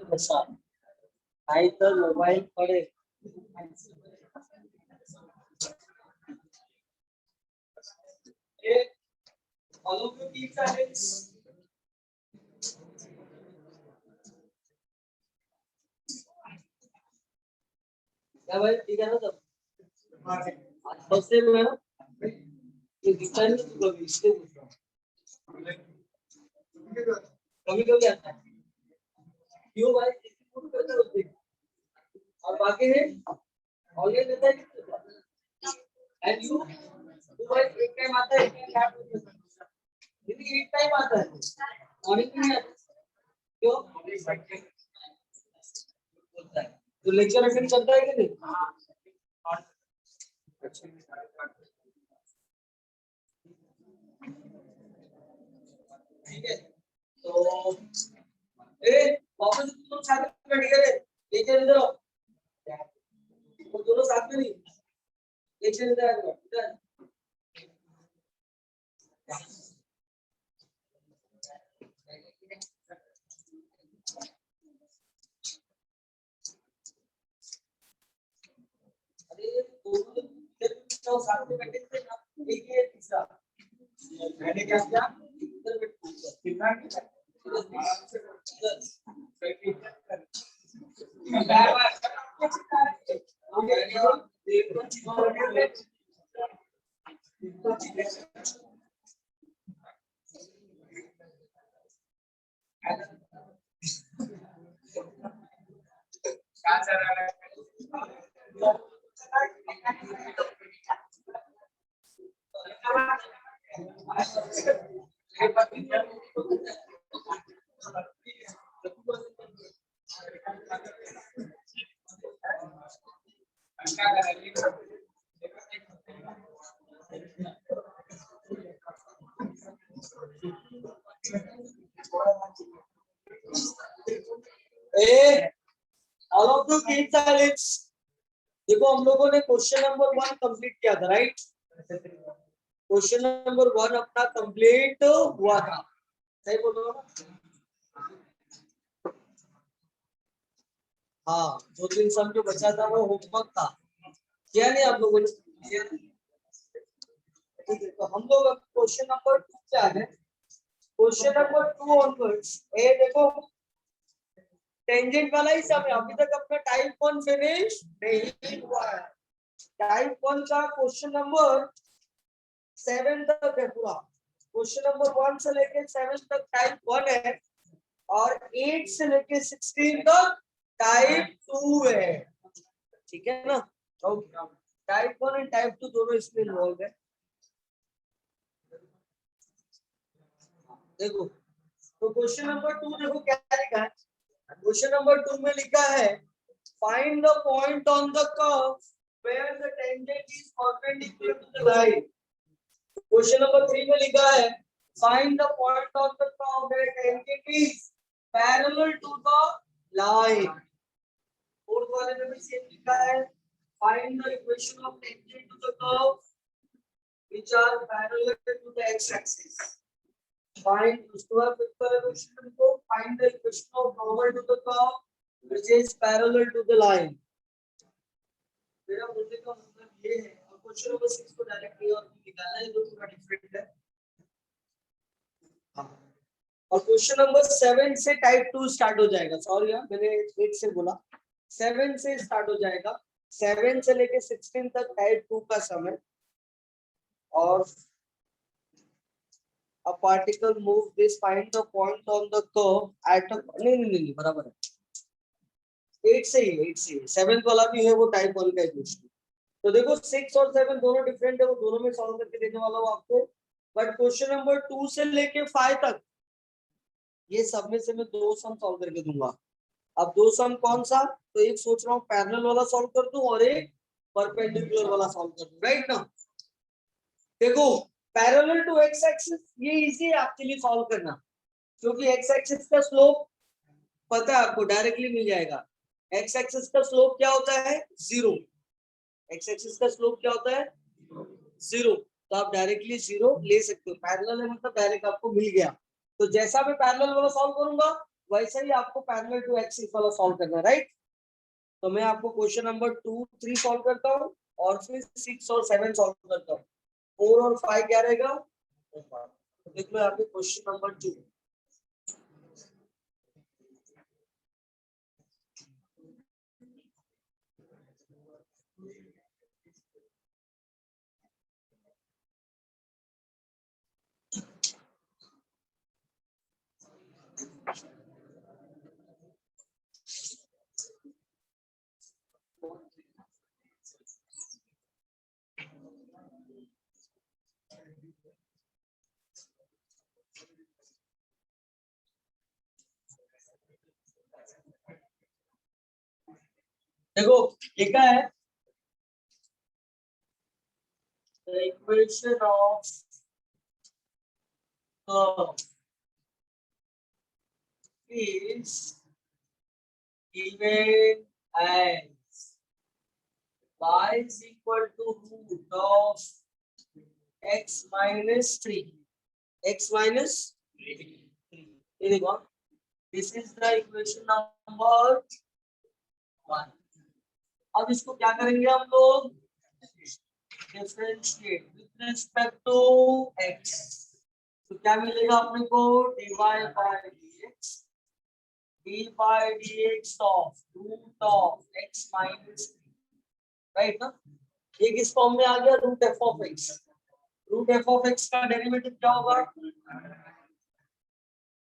बसा आई तो मोबाइल पड़े क्या भाई ठीक है ना सब सबसे मैं ये दिखता नहीं तो कभी इसके कभी कभी आता है क्यों भाई और बाकी है ऑनलाइन देता है एंड यू भाई एक टाइम आता है एक टाइम यदि एक टाइम आता है मॉर्निंग में नहीं आता क्यों तो लेक्चर अटेंड करता है कि नहीं ठीक है तो वापस तुम साथ में बैठ गए एक जन इधर वो दोनों साथ में नहीं एक जन इधर इधर अरे दोनों साथ में बैठे थे ना एक ये तीसरा मैंने क्या किया इधर कितना all of you keep silence देखो हम लोगों ने क्वेश्चन नंबर 1 कंप्लीट किया था राइट क्वेश्चन नंबर 1 अपना कंप्लीट हुआ था सही बोलो हाँ 2-3 सम जो बचा था वो होमवर्क था किया नहीं आप लोगों ने ठीक है तो हम लोग अब क्वेश्चन नंबर 2 क्या है क्वेश्चन नंबर 2 ऑनवर्ड्स ए देखो टेंजेंट वाला ही सब है अभी तक अपना टाइप 1 फिनिश नहीं हुआ है टाइप 1 का क्वेश्चन नंबर 7 तक है पूरा क्वेश्चन नंबर 1 से लेके 7 तक टाइप 1 है और 8 से लेके 16 तक टाइप 2 है ठीक है ना ओके टाइप 1 एंड टाइप 2 दोनों इसमें इन्वॉल्व है देखो तो क्वेश्चन नंबर 2 देखो क्या लिखा है क्वेश्चन नंबर 2 में लिखा है find the point on the curve where the tangent is perpendicular to the line question number 3 में लिखा है find the point on the curve where tangent is parallel to the line fourth वाले में भी same लिखा है find the equation of tangent to the curve which are parallel to the x axis find उसके बाद question को find the equation of normal to the curve which is parallel to the line मेरा बोलने का मतलब ये है और क्वेश्चन नंबर 6 को डायरेक्ट ये और निकालना है दोनों का डिफरेंट है हां और क्वेश्चन नंबर 7 से टाइप 2 स्टार्ट हो जाएगा सॉरी यार मैंने 8 से बोला 7 से स्टार्ट हो जाएगा 7 से लेके 16 तक टाइप 2 का समय और a particle move this find the point on the curve at a नहीं बराबर है 8 से ही 7th वाला भी है वो टाइप 1 का क्वेश्चन तो देखो 6 और 7 दोनों डिफरेंट है वो दोनों में सॉल्व करके देने वाला हूं आपको बट क्वेश्चन नंबर 2 से लेके 5 तक ये सब में से मैं 2 सम सॉल्व करके दूंगा अब 2 सम कौन सा तो एक सोच रहा हूं पैरेलल वाला सॉल्व कर दूं और एक परपेंडिकुलर वाला सॉल्व कर दूं राइट ना देखो पैरेलल टू एक्स एक्सिस ये इजी है आपके लिए सॉल्व करना क्योंकि एक्स एक्सिस का स्लोप पता है आपको, डायरेक्टली मिल जाएगा। एक्स एक्सिस का स्लोप क्या होता है? जीरो। एक्स एक्सिस का स्लोप क्या होता है? जीरो। तो आप डायरेक्टली जीरो ले सकते हो। पैरेलल है मतलब डायरेक्ट आपको मिल गया। तो जैसा मैं पैरेलल वाला सॉल्व करूंगा वैसा ही आपको पैरेलल टू एक्सिस वाला सॉल्व करना है, राइट? तो मैं आपको क्वेश्चन नंबर 2, 3 सॉल्व करता हूँ और फिर 6 और 7 सॉल्व करता हूँ। 4 और 5 क्या रहेगा? तो देख लो यहाँ पे क्वेश्चन नंबर 2। देखो ये क्या है? The equation of curve is given as y is equal to root of x minus 3. X minus 3. ये देखो, this is the equation number 1. अब इसको क्या करेंगे हम लोग? Differentiate with respect to x। तो क्या मिलेगा अपने को? dy by dx of root of x minus 3, right ना? ये किस फॉर्म में आ गया? Root F of x. Root F of x का डेरिवेटिव क्या होगा?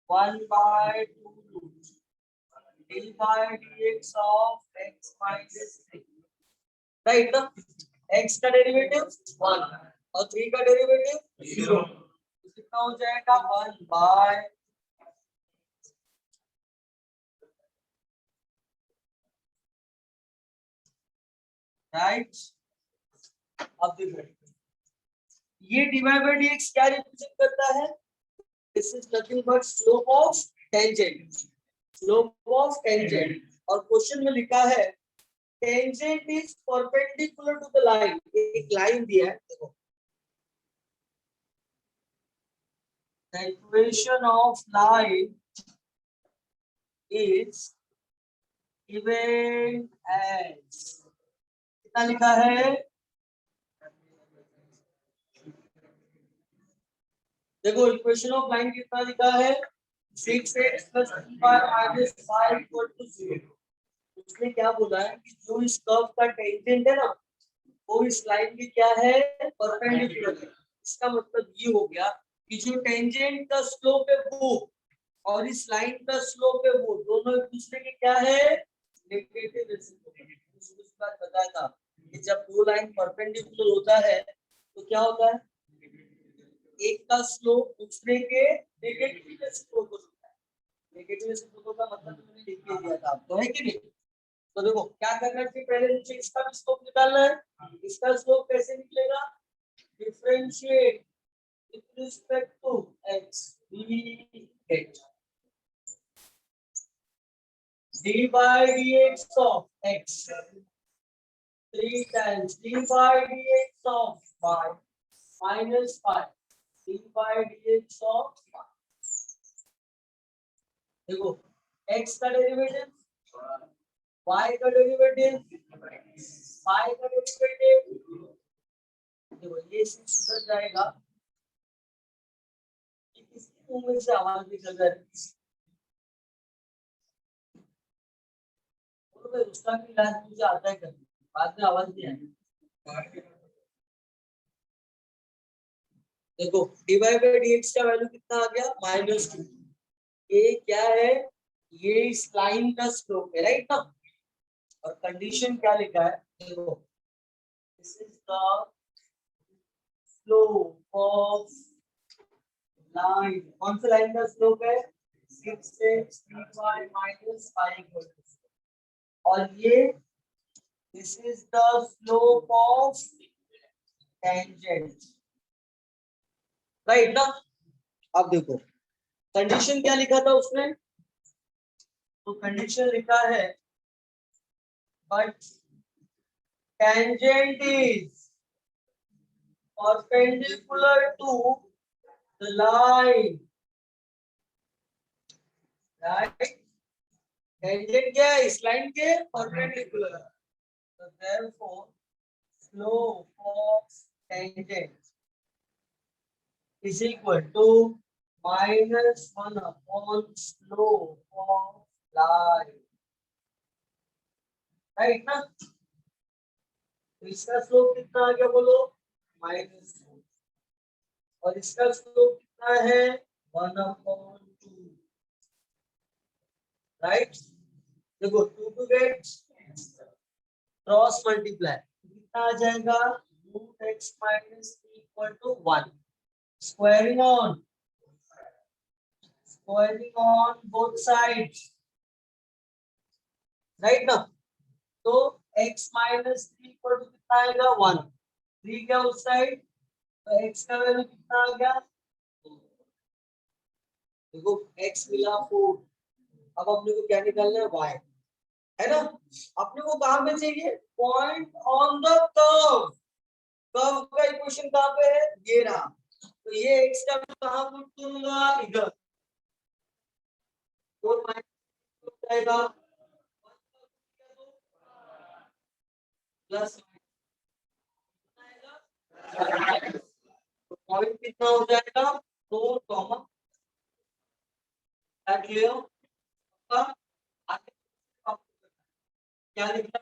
1/2 root D by dx of x minus 3, right ना? x का डेरिवेटिव 1 और 3 का डेरिवेटिव 0। तो कितना हो जाएगा? 1 बाय, राइट? अब देखो ये डिवाइड बाय dx क्या रिप्रेजेंट करता है? This is nothing but slope of tangent. Slope of tangent. और क्वेश्चन में लिखा है tangent is perpendicular to the line. एक लाइन दिया है, देखो the equation of line is given as, कितना लिखा है? देखो इक्वेशन ऑफ लाइन कितना लिखा है? 6x plus 3y minus 5 equal to 0। उसने क्या बोला है कि जो इस कर्व का टेंजेंट है ना वो इस लाइन की क्या है? परपेंडिकुलर है। इसका मतलब ये हो गया कि जो टेंजेंट का स्लोप है वो और इस लाइन का स्लोप है वो दोनों एक दूसरे के क्या है? Negative reciprocal. उस बात बताया था कि जब दो लाइन परपेंडिकुलर होता है तो क्या होता है? एक का स्लोप दूसरे के नेगेटिव रेसिप्रोकल होता है। नेगेटिव रेसिप्रोकल का मतलब मैंने लिख के दिया था आपको, है कि नहीं? तो देखो क्या करना चाहिए, पहले मुझे इसका भी स्लोप निकालना है। इसका स्लोप कैसे निकलेगा? Differentiate with respect to x dx d by dx of x 3 times d by dx of y minus 5 d by dx of y। देखो x का डेरिवेटिव, y का डेरिवेटिव, y का डेरिवेटिव, देखो ये सुधर जाएगा। किसी मुंह में से आवाज निकल रहा है, तो उसका भी इलाज मुझे आता है करने, बाद में आवाज नहीं आएगी। देखो डिवाइड बाय dx का वैल्यू कितना आ गया? -2। ये क्या है? ये इस लाइन का स्लोप है, राइट ना? और कंडीशन क्या लिखा है? देखो this is the slope of line. कौन सा लाइन का स्लोप है? 6x 3y minus 5 और ये this is the slope of tangent, right ना? अब देखो कंडीशन क्या लिखा था उसने? तो कंडीशन लिखा है but tangent is perpendicular to the line, right? Tangent क्या है? इस लाइन के perpendicular, so therefore slope of tangent is equal to -1 upon slope of line, right ना? तो इसका स्लोप कितना आ गया बोलो? -4, और इसका स्लोप कितना है? 1/2, राइट? देखो 2 टू गेट क्रॉस मल्टीप्लाई कितना आ जाएगा? √x - 3 = 1, squaring on both sides, right ना? तो x - 3 कितना आएगा? 1, 3 क्या उस साइड, तो x का वैल्यू कितना आ गया? देखो x मिला 4, अब अपने को क्या निकालना है? y, है ना? अपने को कहां पे चाहिए? Point on the curve, curve का इक्वेशन कहां पे है? ये रहा। तो ये x का वैल्यू कहां पुट करूंगा? इधर, 4 माइनस जाएगा प्लस, पॉइंट कितना हो जाएगा? 4, क्लियर? क्या लिखना?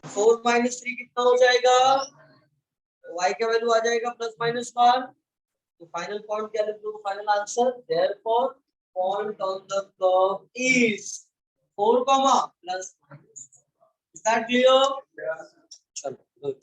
4 - 3 कितना हो जाएगा? y का वैल्यू आ जाएगा +-1, तो फाइनल पॉइंट क्या लिख दो? Final answer, therefore point on the curve is 4, +-, is that clear? चलो गुड।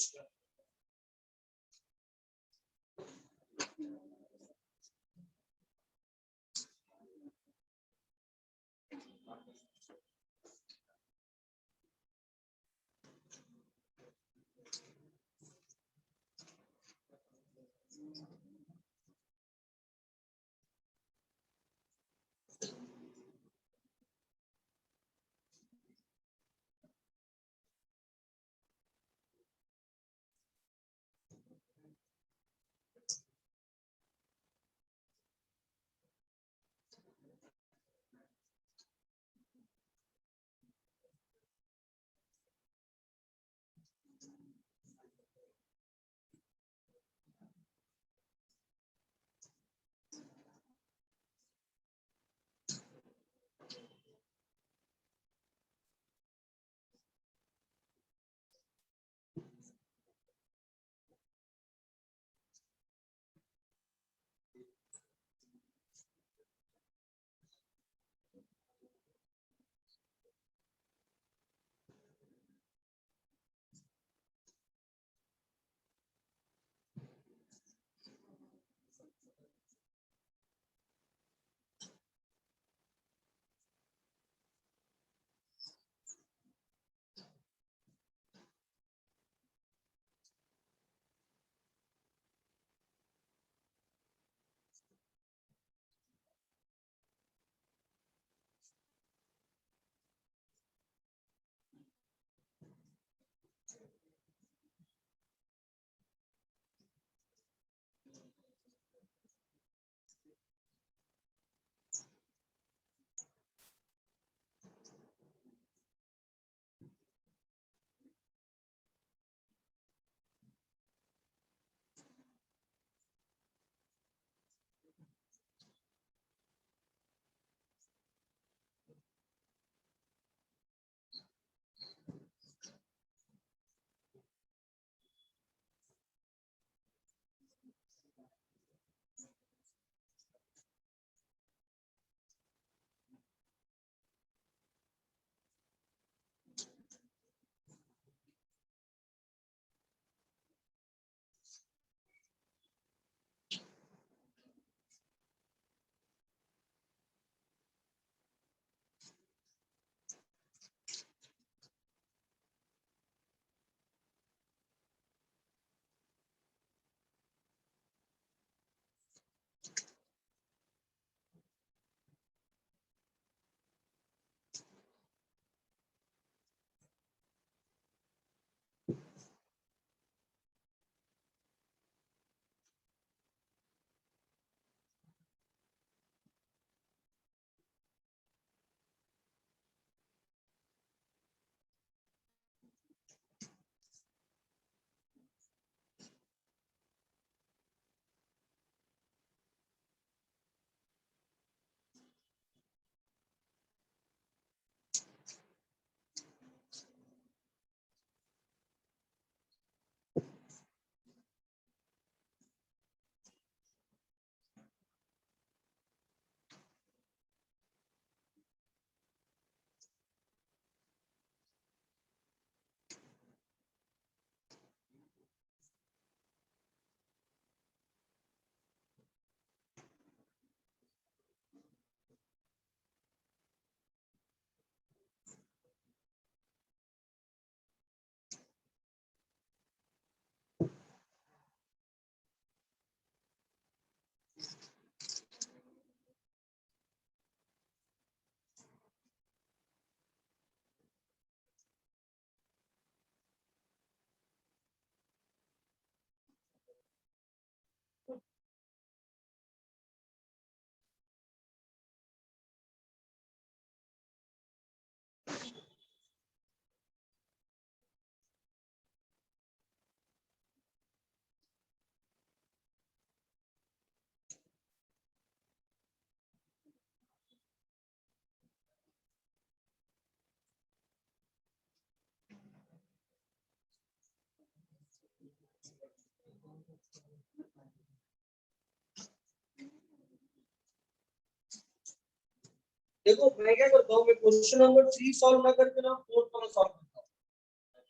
देखो मैं क्या करता हूँ, मैं क्वेश्चन नंबर 3 सॉल्व ना करके ना 4 वाला सॉल्व करता हूँ,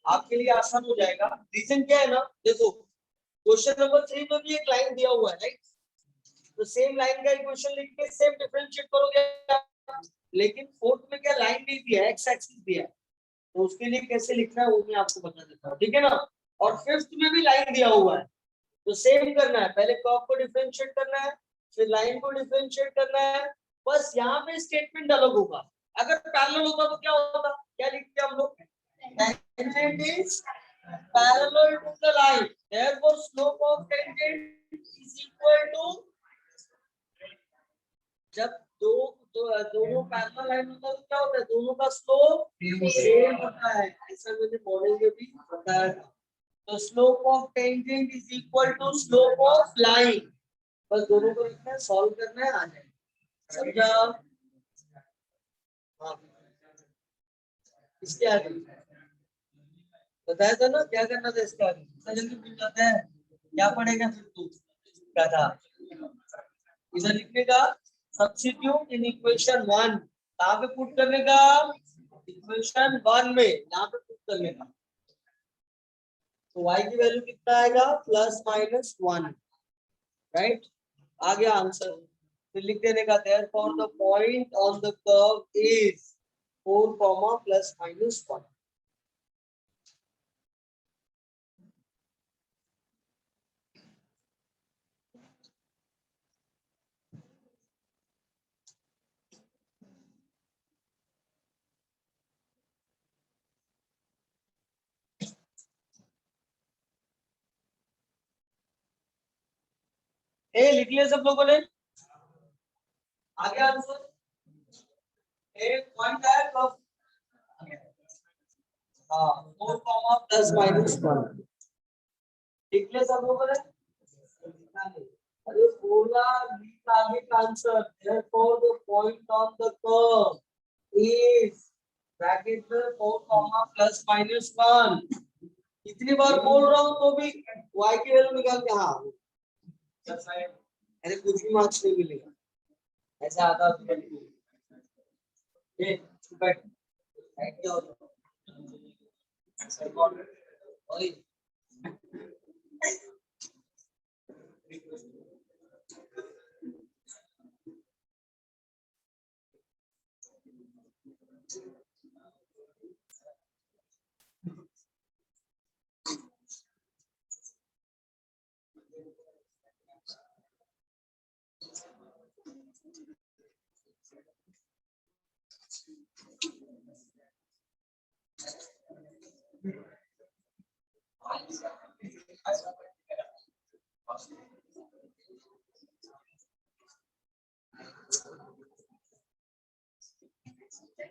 आपके लिए आसान हो जाएगा। रीजन क्या है ना, देखो क्वेश्चन नंबर 3 में भी एक लाइन दिया हुआ है, राइट? तो सेम लाइन का इक्वेशन लिख के सेम डिफरेंशिएट करोगे, लेकिन फोर्थ में क्या लाइन नहीं दिया है, एक्स एक्सिस दिया है, तो उसके लिए कैसे लिखना है वो मैं आपको बता देता हूँ, ठीक है ना। और फिफ्थ में भी लाइन दिया हुआ है, तो सेम करना है, पहले कर्व को डिफरेंशिएट करना है, फिर लाइन को डिफरेंशिएट करना है। बस यहाँ पे स्टेटमेंट अलग होगा। अगर पैरेलल होता तो क्या होता, क्या लिखते हम लोग, tangent is parallel to the line, therefore slope of tangent is equal to, जब दोनों पैरेलल लाइन होता है तो क्या होता है, दोनों का स्लोप सेम होता है, ऐसा मैंने मॉडल में भी बताया था। तो slope of tangent is equal to slope of line, बस दोनों को लिखना है, सॉल्व करना है, आ जाएगा, समझा? हाँ, इसके आगे बताया था ना क्या करना था, इसके आगे इतना जल्दी भूल जाते हैं, क्या पढ़ेगा फिर तू, क्या था इधर लिखने का, सब्स्टिट्यूट इन इक्वेशन 1, कहाँ पे पुट करने का, इक्वेशन 1 में, यहाँ पे पुट करने का। तो y की वैल्यू कितना आएगा, +-1, राइट? आ गया आंसर। फिर लिख देने का, therefore the point on the curve is 4, +-1। ए लिख लिया सब लोगों ने, आ गया आंसर। एक पॉइंट है कर्व, हाँ 4, +-1 लिख लिया सब लोगों ने। अरे बोला लीक आगे का answer, therefore the point of the curve is bracket में 4, +-1। इतनी बार बोल रहा हूँ तो भी y की वैल्यू निकाल के, हाँ अरे कुछ भी मार्क्स नहीं मिलेगा, ऐसा आता है ये बैठ बैठ क्या होता है।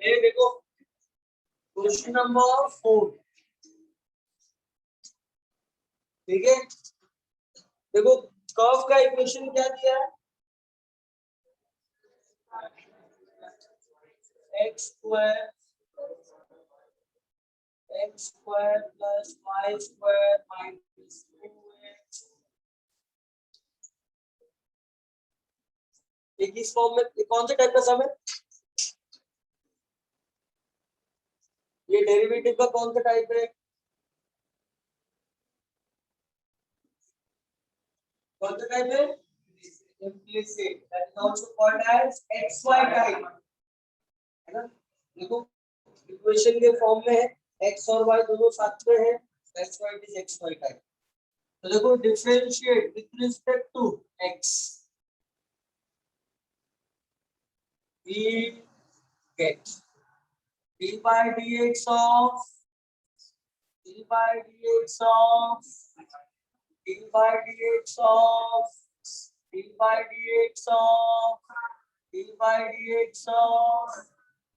ये देखो क्वेश्चन नंबर 4, ठीक है। देखो कर्व का इक्वेशन क्या दिया है, x स्क्वायर + y² - 2x, ये किस फॉर्म में, ये कौन से टाइप का सम है, ये डेरिवेटिव का कौन सा टाइप है, कौन सा टाइप है, implicit, that is also called as xy type, है ना। देखो इक्वेशन के फॉर्म में है, x और y दोनों साथ में है, that's why it is xy type। तो देखो differentiate with respect to x, we get d by dx of d by dx of d by dx of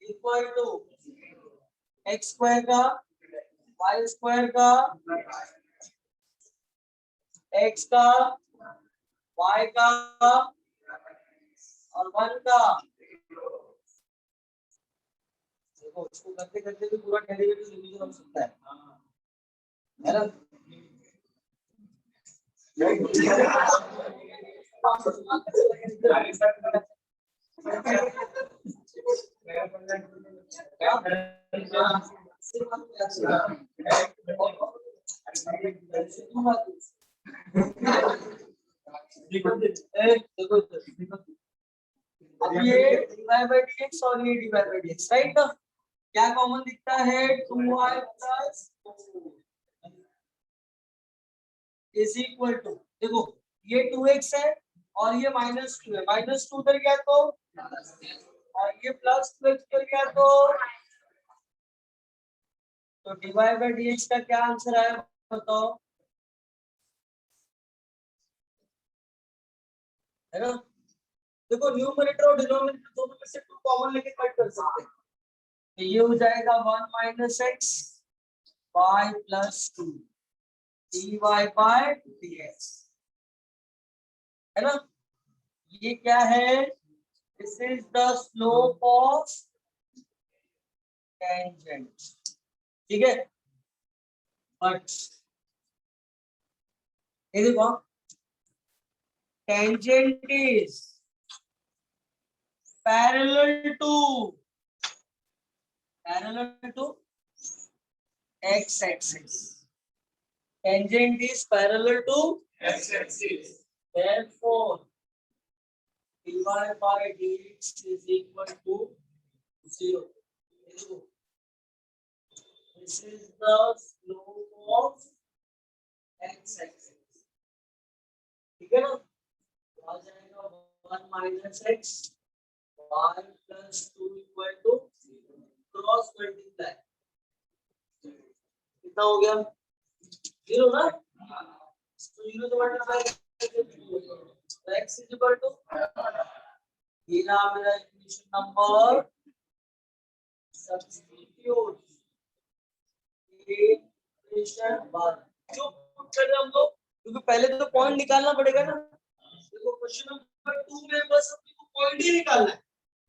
equal to x square का y square का x का y का और 1 का। देखो इसको करते करते भी पूरा डेरिवेटिव डिवीजन हो सकता है ना। अब ये dy/dx और ये dy/dx राइट ना, क्या कॉमन दिखता है 2y plus is equal to, देखो ये 2x है और ये -2 है, -2 उधर गया तो और ये +2x उधर गया तो dy/dx का क्या आंसर आया बताओ, है ना। देखो न्यूमरेटर और डिनोमिनेटर दोनों में से 2 कॉमन लेके कट कर सकते हैं, तो ये हो जाएगा 1 - x y + 2 dy/dx, है ना। ये क्या है, this is the slope of tangent, ठीक है। बट ये देखो tangent is parallel to x axis, tangent is parallel to x axis, therefore dy/dx is equal to 0. This is the slope of x axis, ठीक है ना। आ जाएगा 1 - x y + 2 equal to cross multiply, कितना हो गया 0 ना, तो 0 से multiply x is equal to, ये रहा मेरा इक्वेशन नंबर, सब्स्टिट्यूट इक्वेशन 1 जो पुट कर रहे हम लोग, क्योंकि पहले तो पॉइंट निकालना पड़ेगा ना। देखो क्वेश्चन नंबर 2 में बस अपने को पॉइंट ही निकालना है,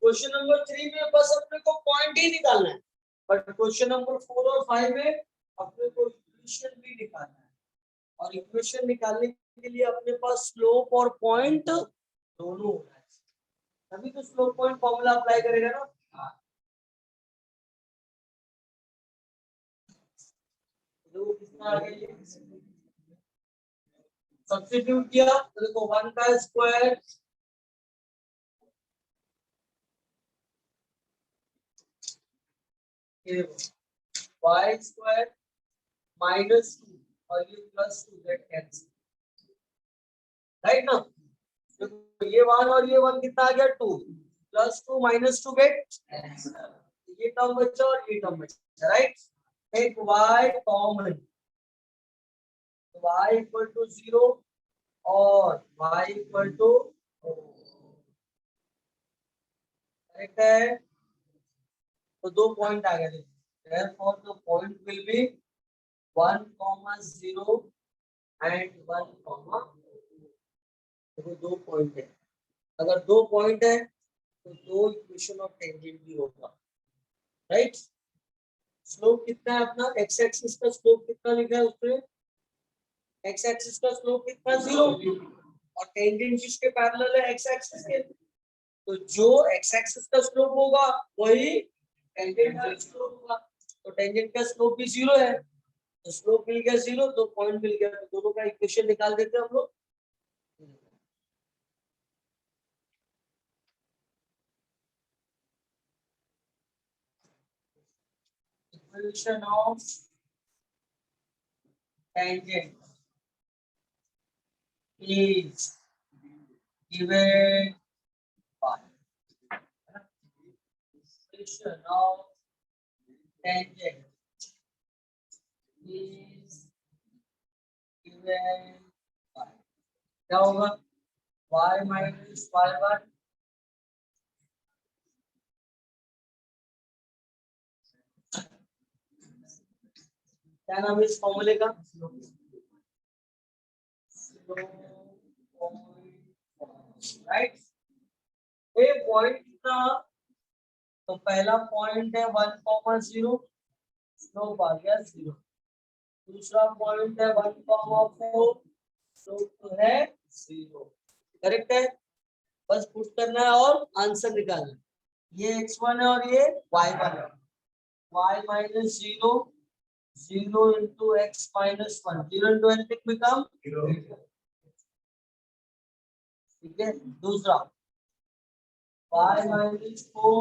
क्वेश्चन नंबर 3 में बस अपने को पॉइंट ही निकालना है, बट क्वेश्चन नंबर 4 और 5 में अपने को इक्वेशन भी निकालना है, और इक्वेशन निकालने के लिए अपने पास स्लोप और पॉइंट दोनों होना है, तभी तो स्लोप पॉइंट फॉर्मूला अप्लाई करेगा ना। तो कितना आ गया, सब्स्टिट्यूट किया तो देखो 1 का स्क्वायर y स्क्वायर -2 और ये +2 गेट कैंसिल, राइट ना। तो ये 1 और ये 1 कितना आ गया 2 +2 -2 गेट, ये टर्म बचा और ये टर्म बचा, राइट। एक y common, y equal to 0 और y इक्वल टू, करेक्ट है, तो 2 पॉइंट आ गए, therefore the point will be 1, 0 and 1, देखो 2 पॉइंट है, अगर 2 पॉइंट है तो 2 इक्वेशन ऑफ टेंजेंट भी होगा, राइट। स्लोप कितना है अपना, x एक्सिस का स्लोप कितना लिखा है उसमें, x एक्सिस का स्लोप कितना 0 और टेंजेंट किसके पैरेलल है, x एक्सिस के, तो जो x एक्सिस का स्लोप होगा वही टेंजेंट का स्लोप होगा, तो टेंजेंट का स्लोप भी 0 है, तो स्लोप मिल गया 0, तो पॉइंट मिल गया, तो दोनों का इक्वेशन निकाल देते हैं हम लोग। Equation of tangent is given by, equation of tangent is given by, क्या होगा y minus y1, क्या नाम है इस फॉर्मूले का? राइट, ए पॉइंट का तो पहला पॉइंट है 1,0, स्लोप आ गया 0। दूसरा पॉइंट है 1,4, स्लोप है 0। करेक्ट है, बस पुट करना है और आंसर निकालना है। ये x1 है और ये y1 है। y minus 0, 0 into x minus 1, 0 into anything become 0। ठीक है, दूसरा y minus 4,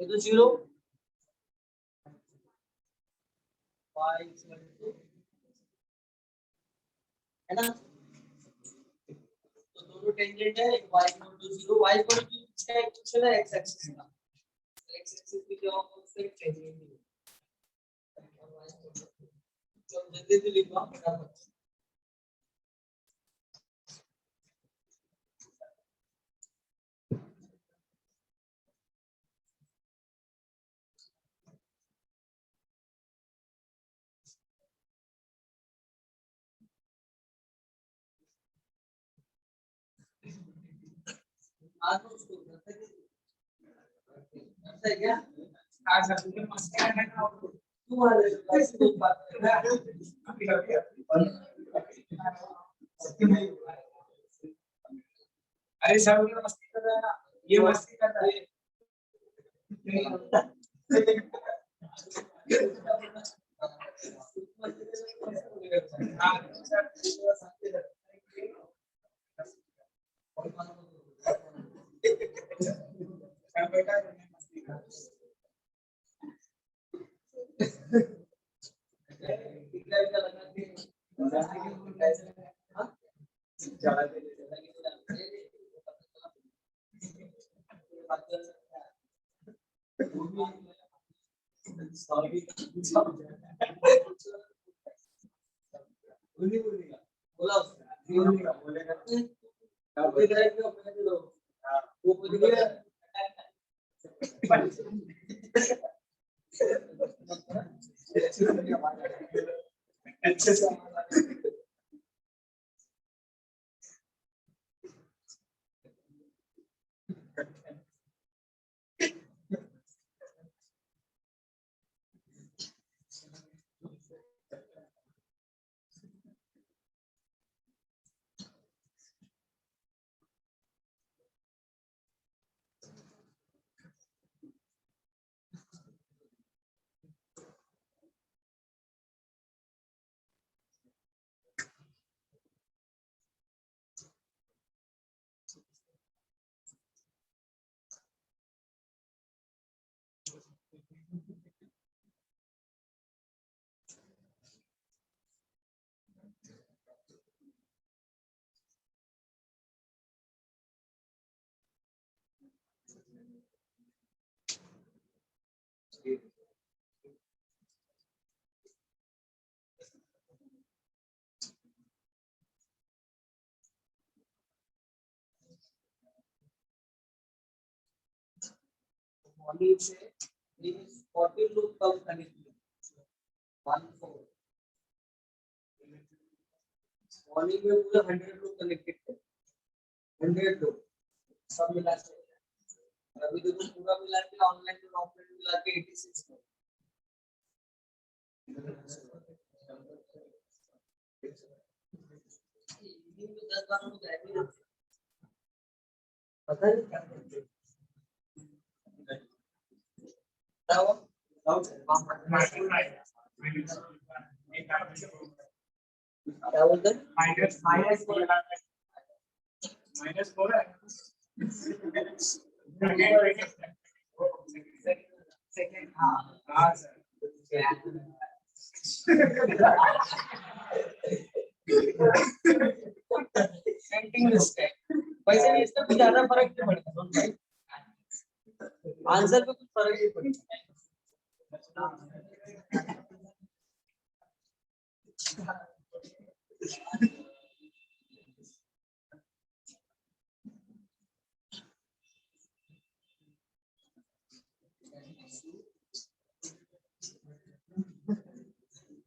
ये तो 0, y equal to, है ना, तो दोनों टेंजेंट है, एक y equal to 0, y equal to है कुछ ना x एक्सिस का, x एक्सिस की जो उससे टेंजेंट है, तो जल्दी से लिखो फटाफट। आज उसको करते हैं क्या? आज सबके पास क्या है ना, तुम्हारे पास कुछ बात है अरे सब लोग मस्ती कर रहे हैं ना, ये मस्ती कर रहा है। मॉर्निंग से 40 लोग कम कनेक्ट हुए, 14 मॉर्निंग में पूरे 100 लोग कनेक्टेड थे, 100 लोग सब मिला के। अभी देखो पूरा मिला के ऑनलाइन और ऑफलाइन मिला के 86 लोग। इवनिंग में 10-12 लोग आए भी नहीं, पता नहीं क्या करते। क्या बोलते हैं? माइनस 4 है। सेकंड हाँ सर। वैसे इसमें कुछ ज्यादा फर्क नहीं पड़ता, आंसर पे कुछ फर्क नहीं पड़ता।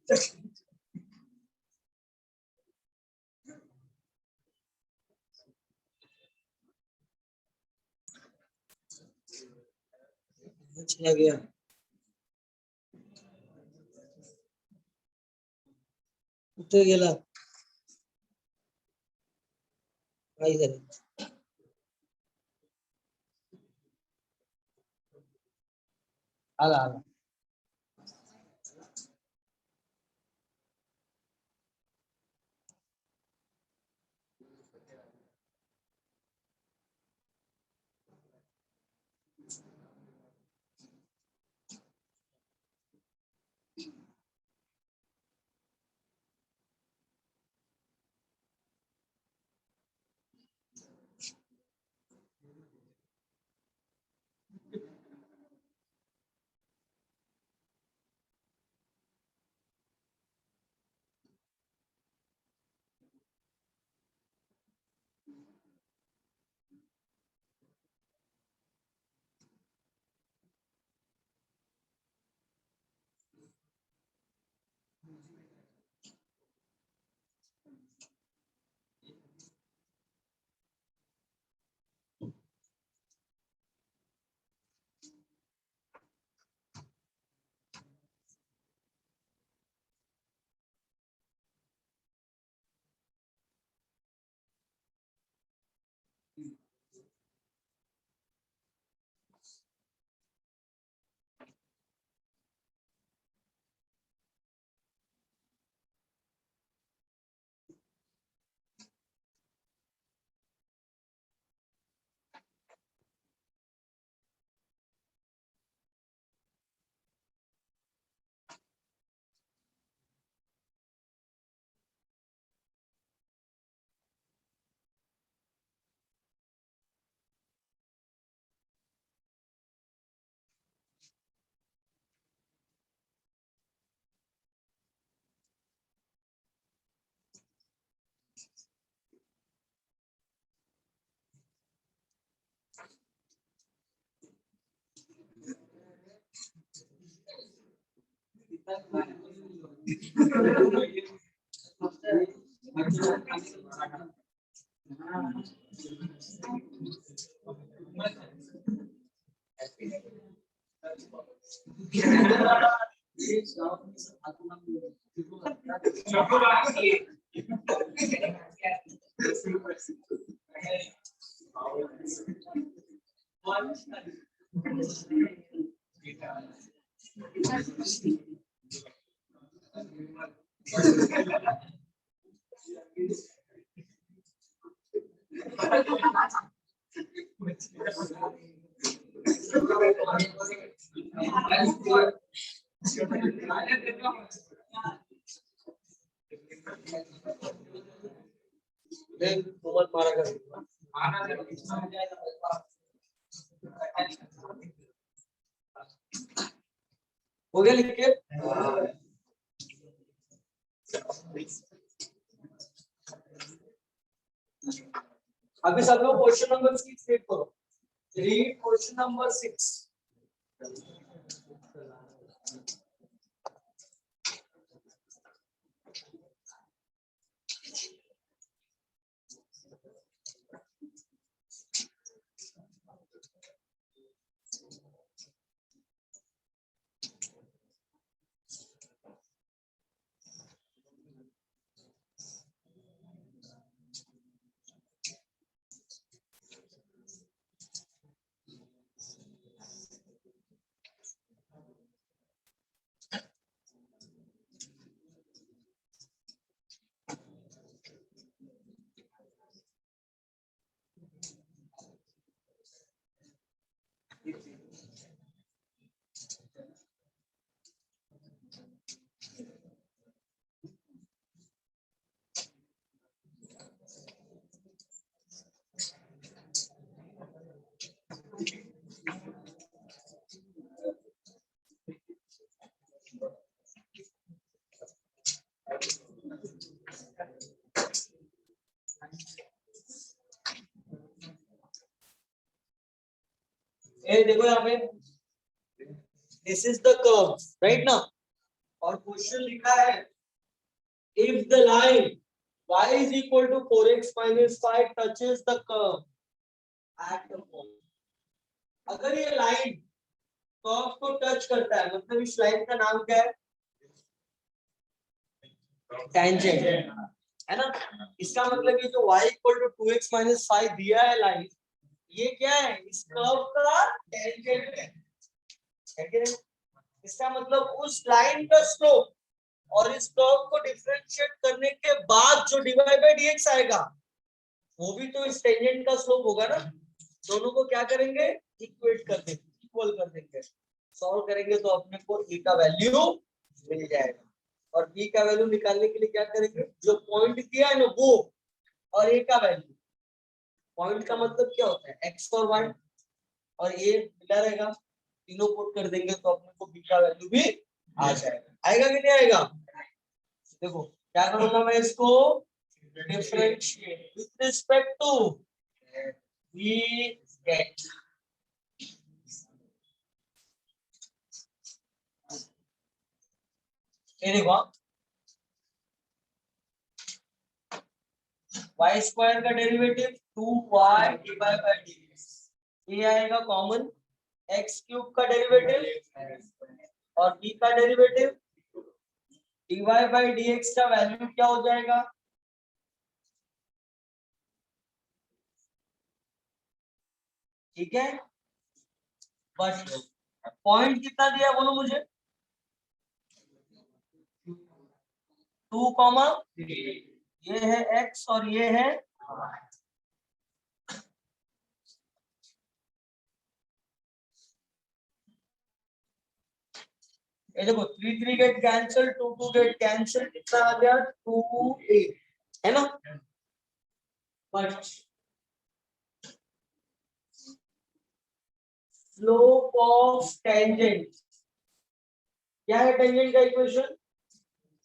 चला गया। कुठे गेला? काय झालं? आला आला. हो गया लिख के? अभी सब लोग क्वेश्चन नंबर 6 रीड करो। Read question number 6। ये देखो यहाँ पे, this is the curve, right ना? और क्वेश्चन लिखा है if the line y is equal to 4x minus 5 touches the curve at the point. अगर ये लाइन कर्व को टच करता है मतलब इस लाइन का नाम क्या है? टेंजेंट है ना। इसका मतलब ये जो y equal to 2x minus 5 दिया है लाइन, ये क्या है? इस कर्व का टेंजेंट है कि नहीं? इसका मतलब उस लाइन का स्लोप और इस कर्व को डिफरेंशिएट करने के बाद जो डिवाइड बाय dx आएगा वो भी तो इस टेंजेंट का स्लोप होगा ना। दोनों को क्या करेंगे? इक्वेट कर देंगे, इक्वल कर देंगे। सॉल्व करेंगे तो अपने को e का वैल्यू मिल जाएगा। और b का वैल्यू निकालने के लिए क्या करेंगे? जो पॉइंट दिया है ना वो और a का वैल्यू। पॉइंट का मतलब क्या होता है? x और y, और a मिला रहेगा, तीनों पुट कर देंगे तो अपने को b का वैल्यू भी आ जाएगा। आएगा कि नहीं आएगा? देखो क्या करूंगा मैं इसको differentiate with respect to v get. ये देखो y स्क्वायर का derivative 2y divide by dx, ये आएगा कॉमन। x क्यूब का डेरिवेटिव और b का डेरिवेटिव डिवाइड बाय dx का वैल्यू क्या हो जाएगा? ठीक है, बट पॉइंट कितना दिया बोलो मुझे? 2, ये है x और ये है ये देखो 3 गेट कैंसिल, 2 गेट कैंसिल, कितना आ गया? 2a है ना। बट स्लोप ऑफ टेंजेंट क्या है? टेंजेंट का equation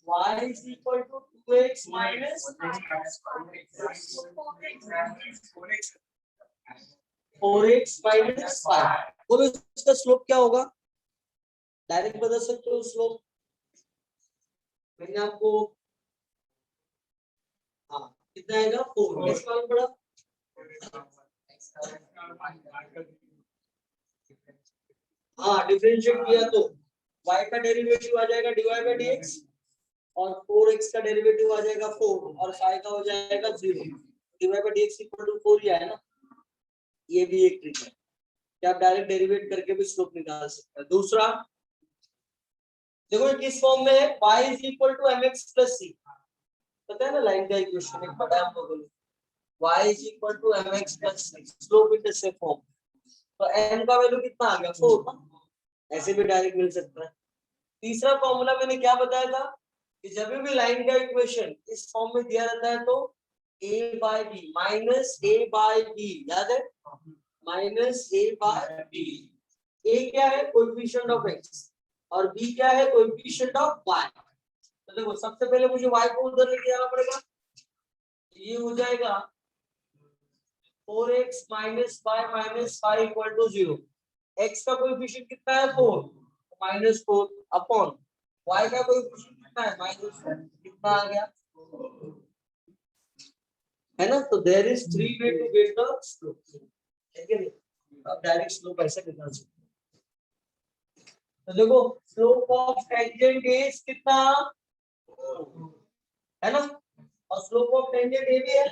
y is equal to 2x minus 4x minus 5। बोलो इसका स्लोप क्या होगा? डायरेक्ट बदल सकते हो स्लोप। मैंने आपको हाँ कितना आएगा? 4। किसका मालूम पड़ा? हाँ डिफरेंशिएट किया तो y का डेरिवेटिव आ जाएगा डिवाइड बाय dx और 4x का डेरिवेटिव आ जाएगा 4 और 5 का हो जाएगा 0। Divide by dx equal to 4 ही है ना। ये भी एक ट्रिक है कि आप डायरेक्ट डेरिवेट करके भी स्लोप निकाल सकते हैं। दूसरा देखो किस फॉर्म में है? y is equal to mx plus c, पता है ना लाइन का इक्वेशन एक बड़ा हम लोगों ने। y is equal to mx plus c, slope in the same form. तो m का वैल्यू कितना आ गया? 4। ऐसे भी डायरेक्ट मिल सकता है। तीसरा फॉर्मूला मैंने क्या बताया था कि जब भी लाइन का इक्वेशन इस फॉर्म में दिया रहता है तो a by b minus a by b, याद है? Minus a by b। a क्या है? कोएफिशिएंट ऑफ x और b क्या है? Coefficient of y। तो देखो सबसे पहले मुझे y को उधर लेके आना पड़ेगा, ये हो जाएगा 4x minus 5 minus 5 equal to 0। x का कोएफिशिएंट कितना है? 4, माइनस 4 अपॉन y का कोएफिशिएंट कितना है? माइनस 4। कितना आ गया? है ना। तो there is 3 way to get the slope, ठीक है। अब डायरेक्ट स्लोप ऐसे निकाल सकते हैं। तो देखो स्लोप ऑफ टेंजेंट इज कितना है ना, और स्लोप ऑफ टेंजेंट ए भी है।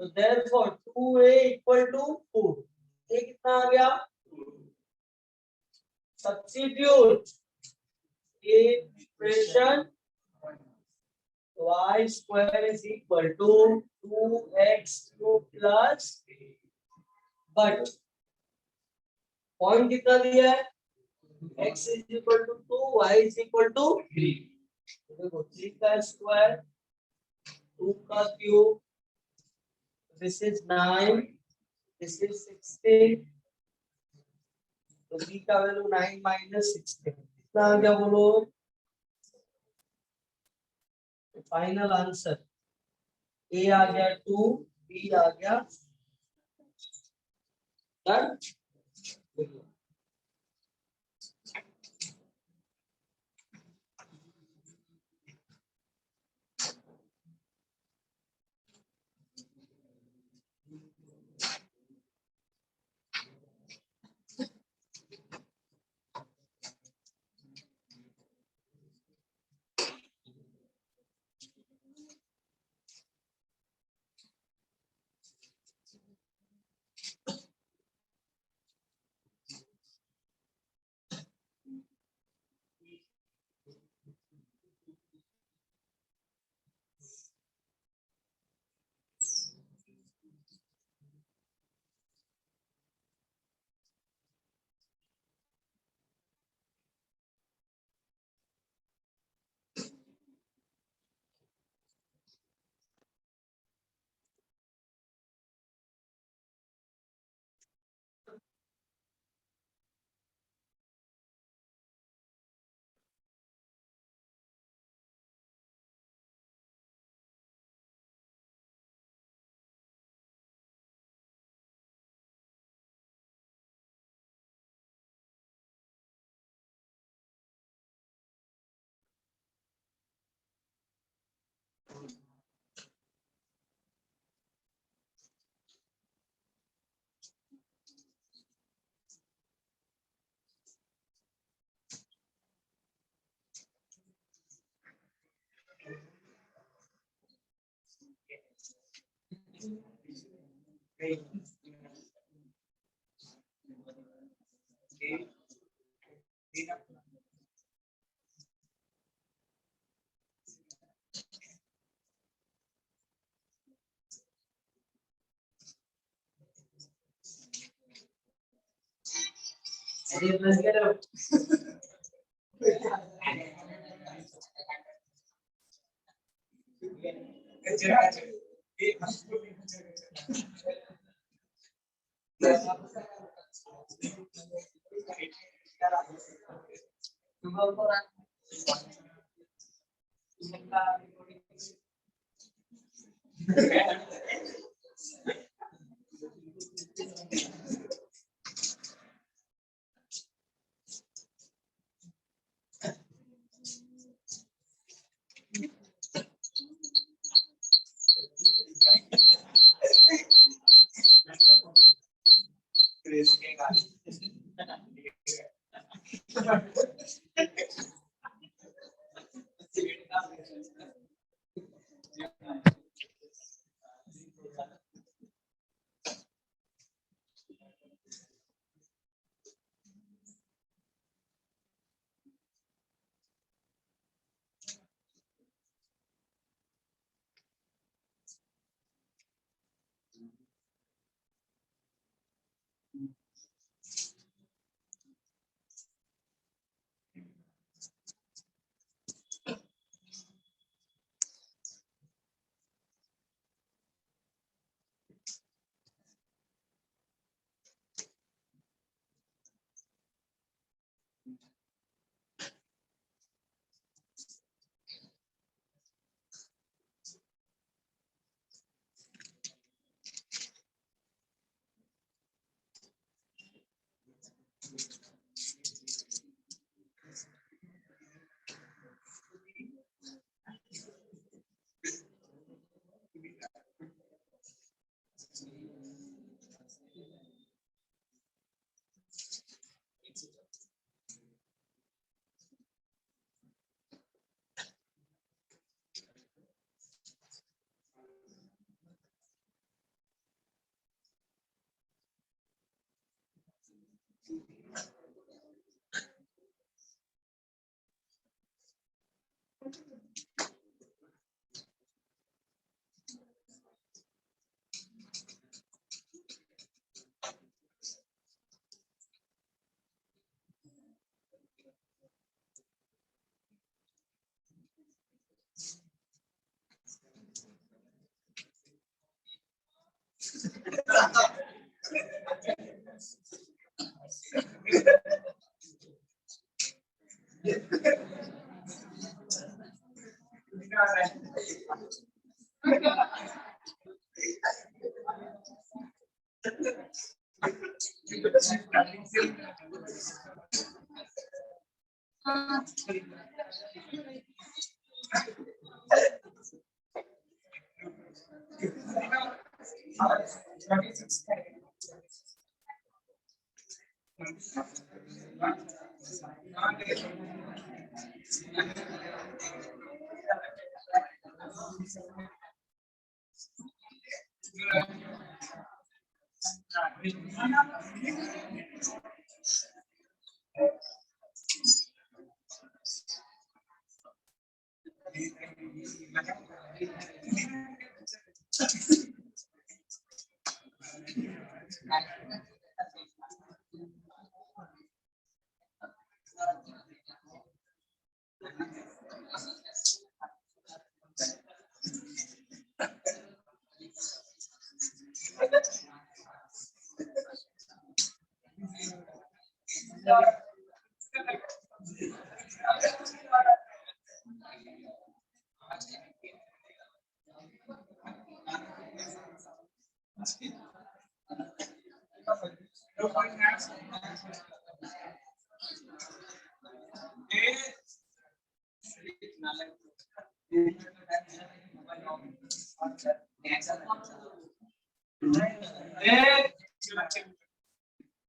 तो देयरफॉर 2a इक्वल टू 4। ये कितना आ गया? Substitute a equation y square is equal to 2x cube plus, but point कितना दिया है? x is equal to 2, y is equal to 3। देखो 3 का स्क्वायर, 2 का cube, this is 9, this is 16। तो b का वैल्यू 9 माइनस 16 कितना आ गया बोलो? फाइनल आंसर a आ गया 2, b आ गया डन।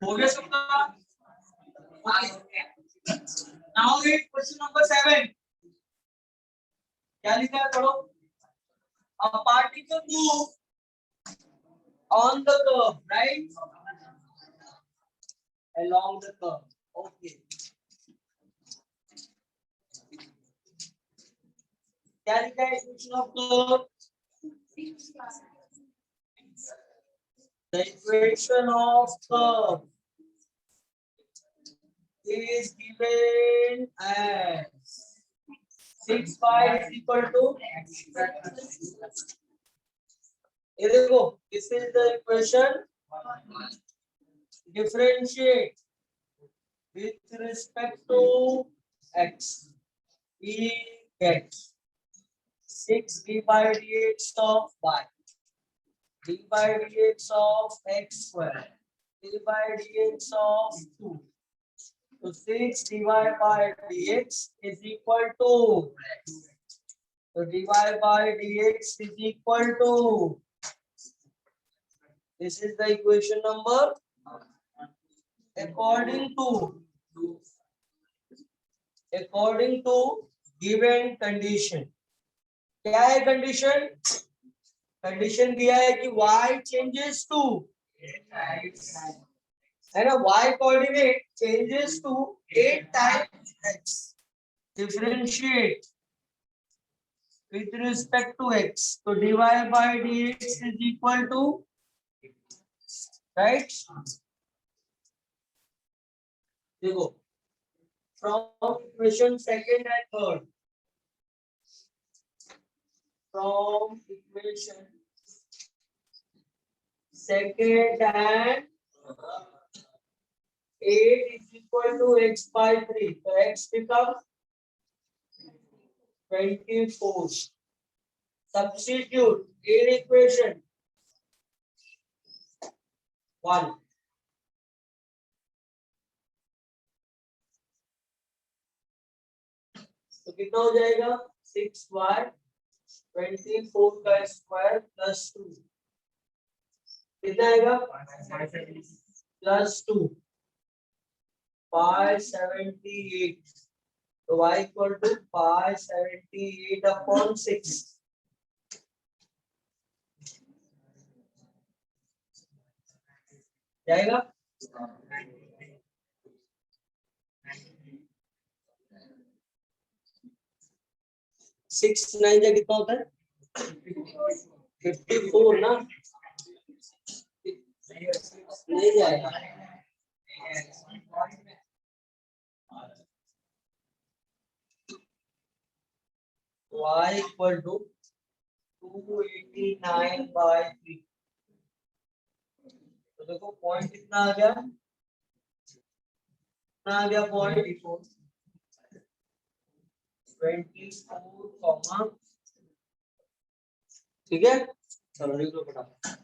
हो गया सबका? Now read question number 7. क्या लिखा है पढ़ो? a particle move on the curve, right? Along the curve. Okay. क्या लिखा है equation of curve? The equation of curve is given as 6y is equal to, ये देखो, this is the equation. Differentiate with respect to x. We get 6 d by dx of y, d by dx of x square, d by dx of 2. So 6 divided by dx is equal to, so dy by dx is equal to, this is the equation number according to given condition. क्या है condition? Condition दिया है कि y changes to, है ना, y coordinate changes to 8 times x. Differentiate with respect to x. So dy by dx is equal to, right? देखो, from equation second and third. From equation second and 8 is equal to x by 3. So x becomes 24. Substitute in equation 1. तो कितना हो जाएगा? 6y 24 का square plus 2 कितना आएगा? Plus 2 578. तो y equal to 578 upon 6. जाएगा? 6 9 जा कितना होता है? 54 ना? नहीं जाएगा. y equal to 289 by 3. तो देखो पॉइंट कितना आ गया? कितना आ गया पॉइंट? 24, ठीक है. चलो लिख लो फटाफट.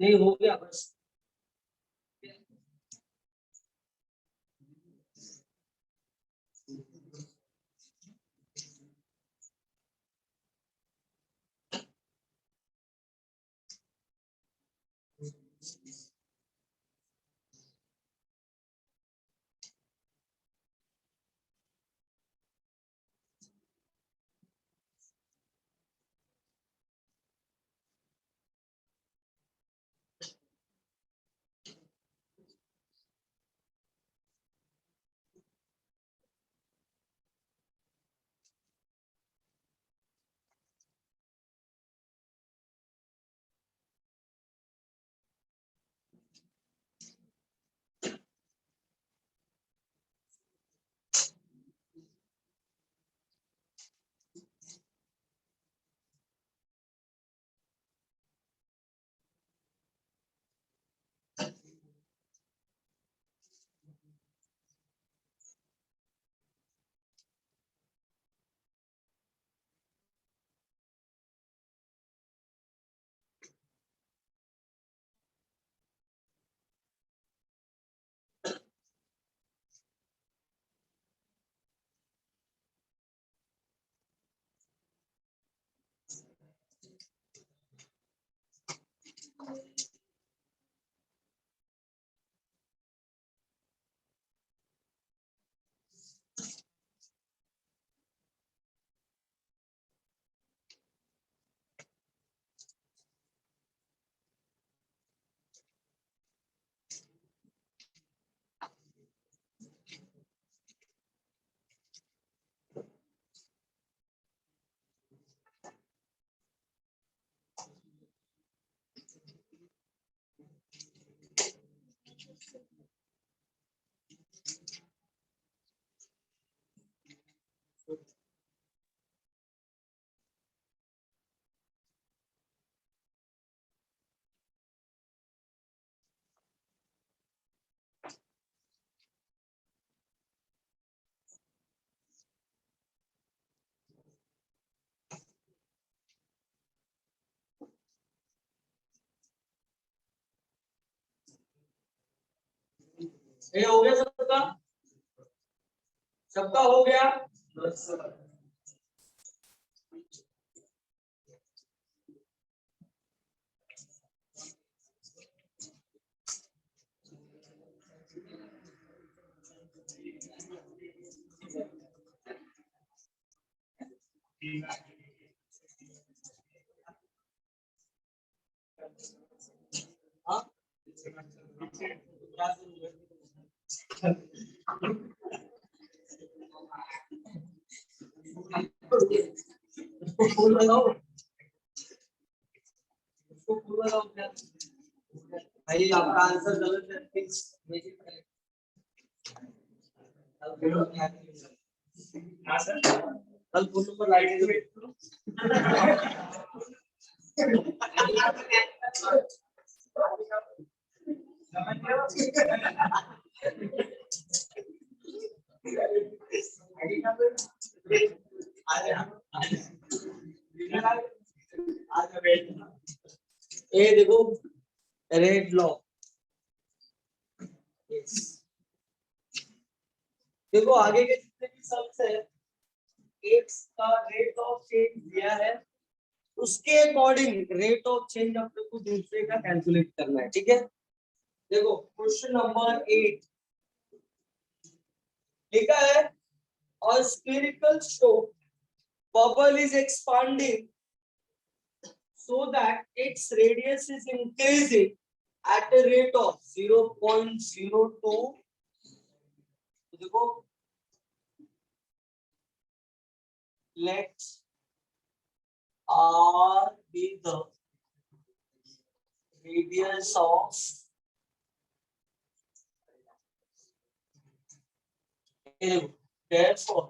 नहीं हो गया बस। ये हो गया सबका? सबका हो गया? हाँ उसको फूल लगाओ, उसको फूल लगाओ क्या? भाई आपका आंसर गलत है प्लीज। कल फोन नंबर लाइट ये देखो रेड लॉ। देखो आगे के जितने भी सम्स है, एक्स का रेट ऑफ चेंज दिया है, उसके अकॉर्डिंग रेट ऑफ चेंज अपने को दूसरे का कैलकुलेट करना है। ठीक है, देखो क्वेश्चन नंबर 8 लिखा है, a spherical stroke bubble is expanding so that its radius is increasing at a rate of 0.02. देखो let R be the radius of therefore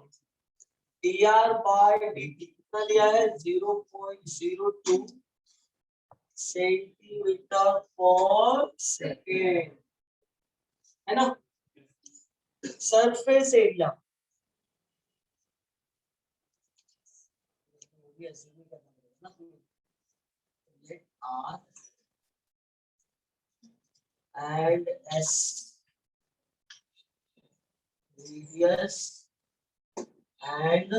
dr by dt कितना दिया है 0.02 सेंटीमीटर पर सेकेंड, है ना। Surface area let R and S radius and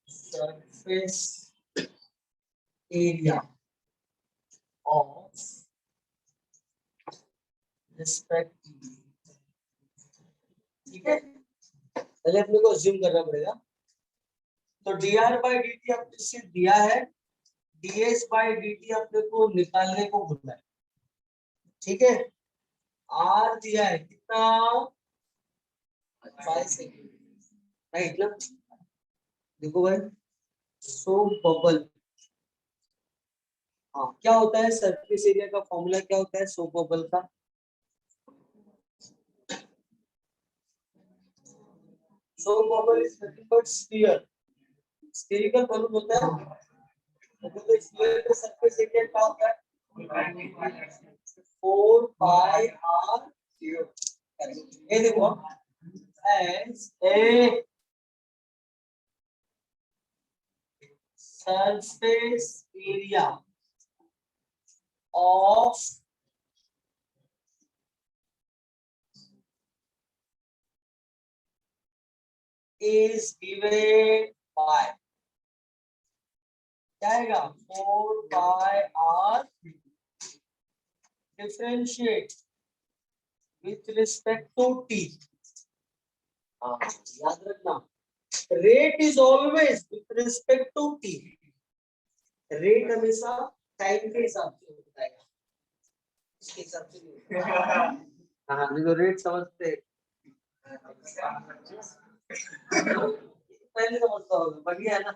surface area of respective, ठीक है। पहले अपने को अज्यूम करना पड़ेगा। तो dr by dt अपने से दिया है, ds by dt अपने को निकालने को बोला है, ठीक है। r दिया है कितना 5 सेकेंड, राइट ना। देखो भाई सो बबल, हाँ क्या होता है सरफेस एरिया का फॉर्मूला क्या होता है सो बबल का, so bubble is nothing but sphere, spherical balloon होता है। तो स्फीयर का सरफेस एरिया क्या होता है 4 पाई r 0। ये देखो as a surface area of is given by क्या आएगा 4 pi r, differentiate with respect to t। हाँ याद रखना rate is always with respect to t, rate हमेशा टाइम के हिसाब से होता है, इसके हिसाब से नहीं। हाँ देखो रेट समझते पहले समझता होगा, बढ़िया है ना।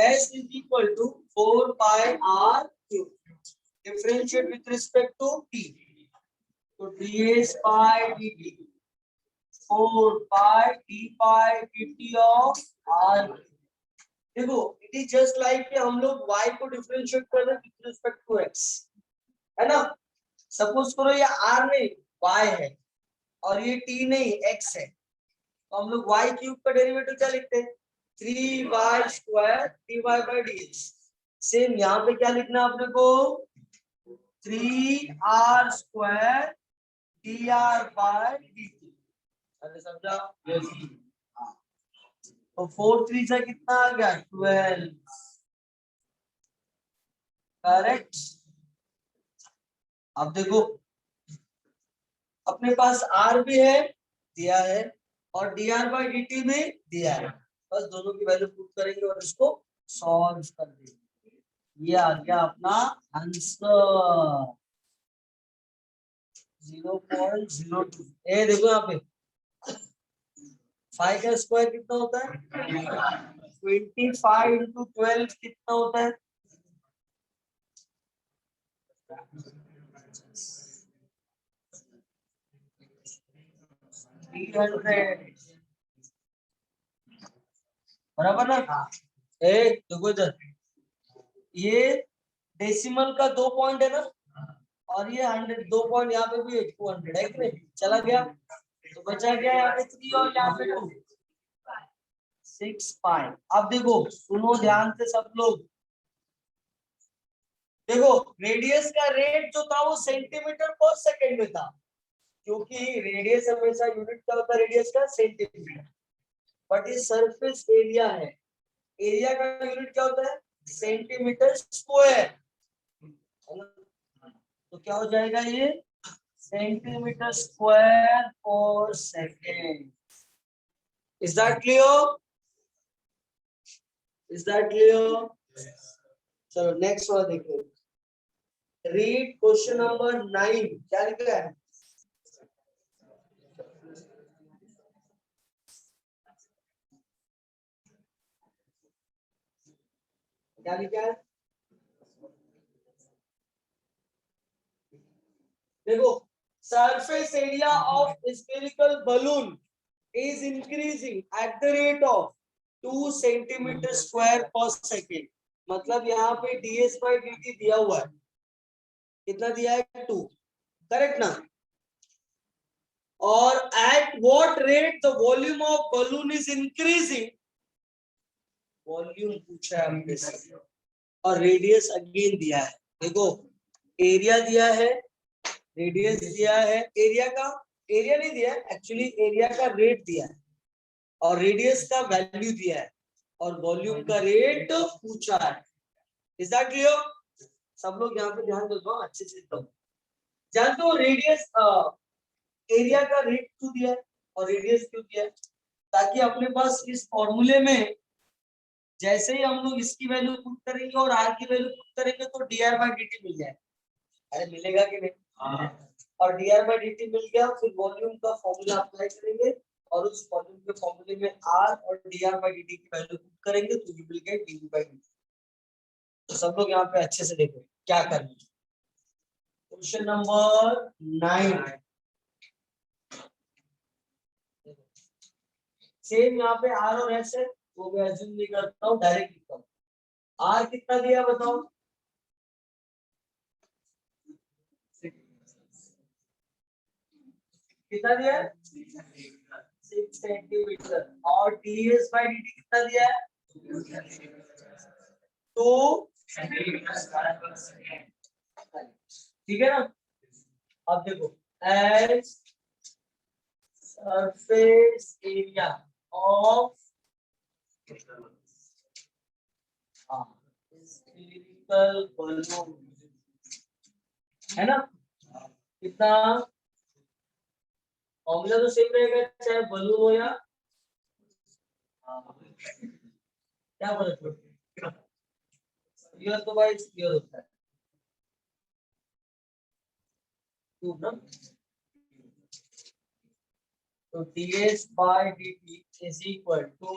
S is equal to 4 pi r cube, differentiate with respect to t, तो ds by dt 4 pi d by dt of r। देखो इट इज जस्ट लाइक कि हम लोग y को डिफरेंशिएट कर रहे हैं विद रिस्पेक्ट टू x, है ना। सपोज करो ये r नहीं y है और ये t नहीं x है, तो हम लोग y क्यूब का डेरिवेटिव क्या लिखते हैं 3y square dy by dx। Same यहाँ पे क्या लिखना है अपने को 3r square dr by dt। अरे समझा, तो 4 3 से कितना आ गया 12, करेक्ट। अब देखो अपने पास r भी है दिया है और dr by dt भी दिया है, बस दोनों की वैल्यू पुट करेंगे और इसको सॉल्व कर देंगे। ये आ गया अपना आंसर 0.02। ए देखो यहाँ पे 5 का स्क्वायर कितना होता है 25 इंटू 12 कितना होता है 300, बराबर ना। ए देखो इधर ये डेसिमल का 2 पॉइंट है ना, और ये 100 2 पॉइंट यहाँ पे भी 200 है कि नहीं, चला गया तो बचा गया यहाँ पे 3 और यहाँ पे 2 6 पाई। अब देखो सुनो ध्यान से सब लोग, देखो रेडियस का रेट जो था वो सेंटीमीटर पर सेकंड में था, क्योंकि रेडियस हमेशा यूनिट क्या होता है रेडियस का सेंटीमीटर, बट ये सरफेस एरिया है, एरिया का यूनिट क्या होता है सेंटीमीटर स्क्वायर, तो क्या हो जाएगा ये सेंटीमीटर स्क्वायर पर second. Is that clear, is that clear. चलो नेक्स्ट वाला देखो, रीड क्वेश्चन नंबर 9, क्या लिखा है क्या लिखा है देखो surface area of spherical balloon is increasing at the rate of 2 centimetre square पर सेकेंड। मतलब यहाँ पे ds by dt दिया हुआ है, कितना दिया है 2, करेक्ट ना। और at what rate the volume of balloon is increasing, volume पूछा है हमने से, और रेडियस अगेन दिया है। देखो एरिया दिया है, रेडियस दिया है, एरिया का एरिया नहीं दिया है एक्चुअली, एरिया का रेट दिया है और रेडियस का वैल्यू दिया है और वॉल्यूम का रेट पूछा है। Is that clear? सब लोग यहाँ पे ध्यान दो अच्छे से। तो जानते हो रेडियस एरिया का रेट क्यों दिया है और रेडियस क्यों दिया है? ताकि अपने पास इस फॉर्मूले में जैसे ही हम लोग इसकी वैल्यू पुट करेंगे और आर की वैल्यू पुट करेंगे तो dr by dt मिल जाए। अरे मिलेगा कि नहीं? और dr by dt मिल गया, फिर वॉल्यूम का फॉर्मूला अप्लाई करेंगे और उस वॉल्यूम के फॉर्मूले में r और dr by dt की वैल्यू पुट करेंगे तो ये मिल गया dv by dt। तो सब लोग यहाँ पे अच्छे से देखो क्या करना है। क्वेश्चन नंबर 9, सेम यहाँ पे r और s है, वो मैं अज्यूम नहीं करता हूँ, डायरेक्ट लिखता हूँ। r कितना दिया बताओ? कितना दिया है? 6 सेंटीमीटर। और ds by dt कितना दिया है? 2 ठीक है ना। अब देखो as surface area of spherical balloon है ना, कितना? फॉर्मूला तो सेम रहेगा चाहे बलून हो या क्या फर्क पड़ता है? ये तो भाई क्लियर होता है क्यूब ना। तो ds by dt is equal to,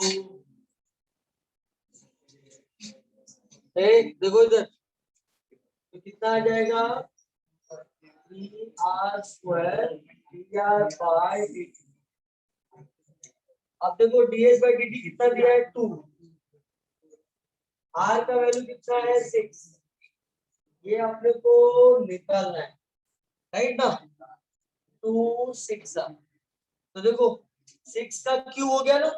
देखो इधर तो कितना आ जाएगा? 3r square dr by dt। अब देखो ds by dt कितना दिया है? 2, r का वैल्यू कितना है? 6। ये अपने को निकालना है, राइट ना। 2 6, तो देखो 6 का क्यूब हो गया ना,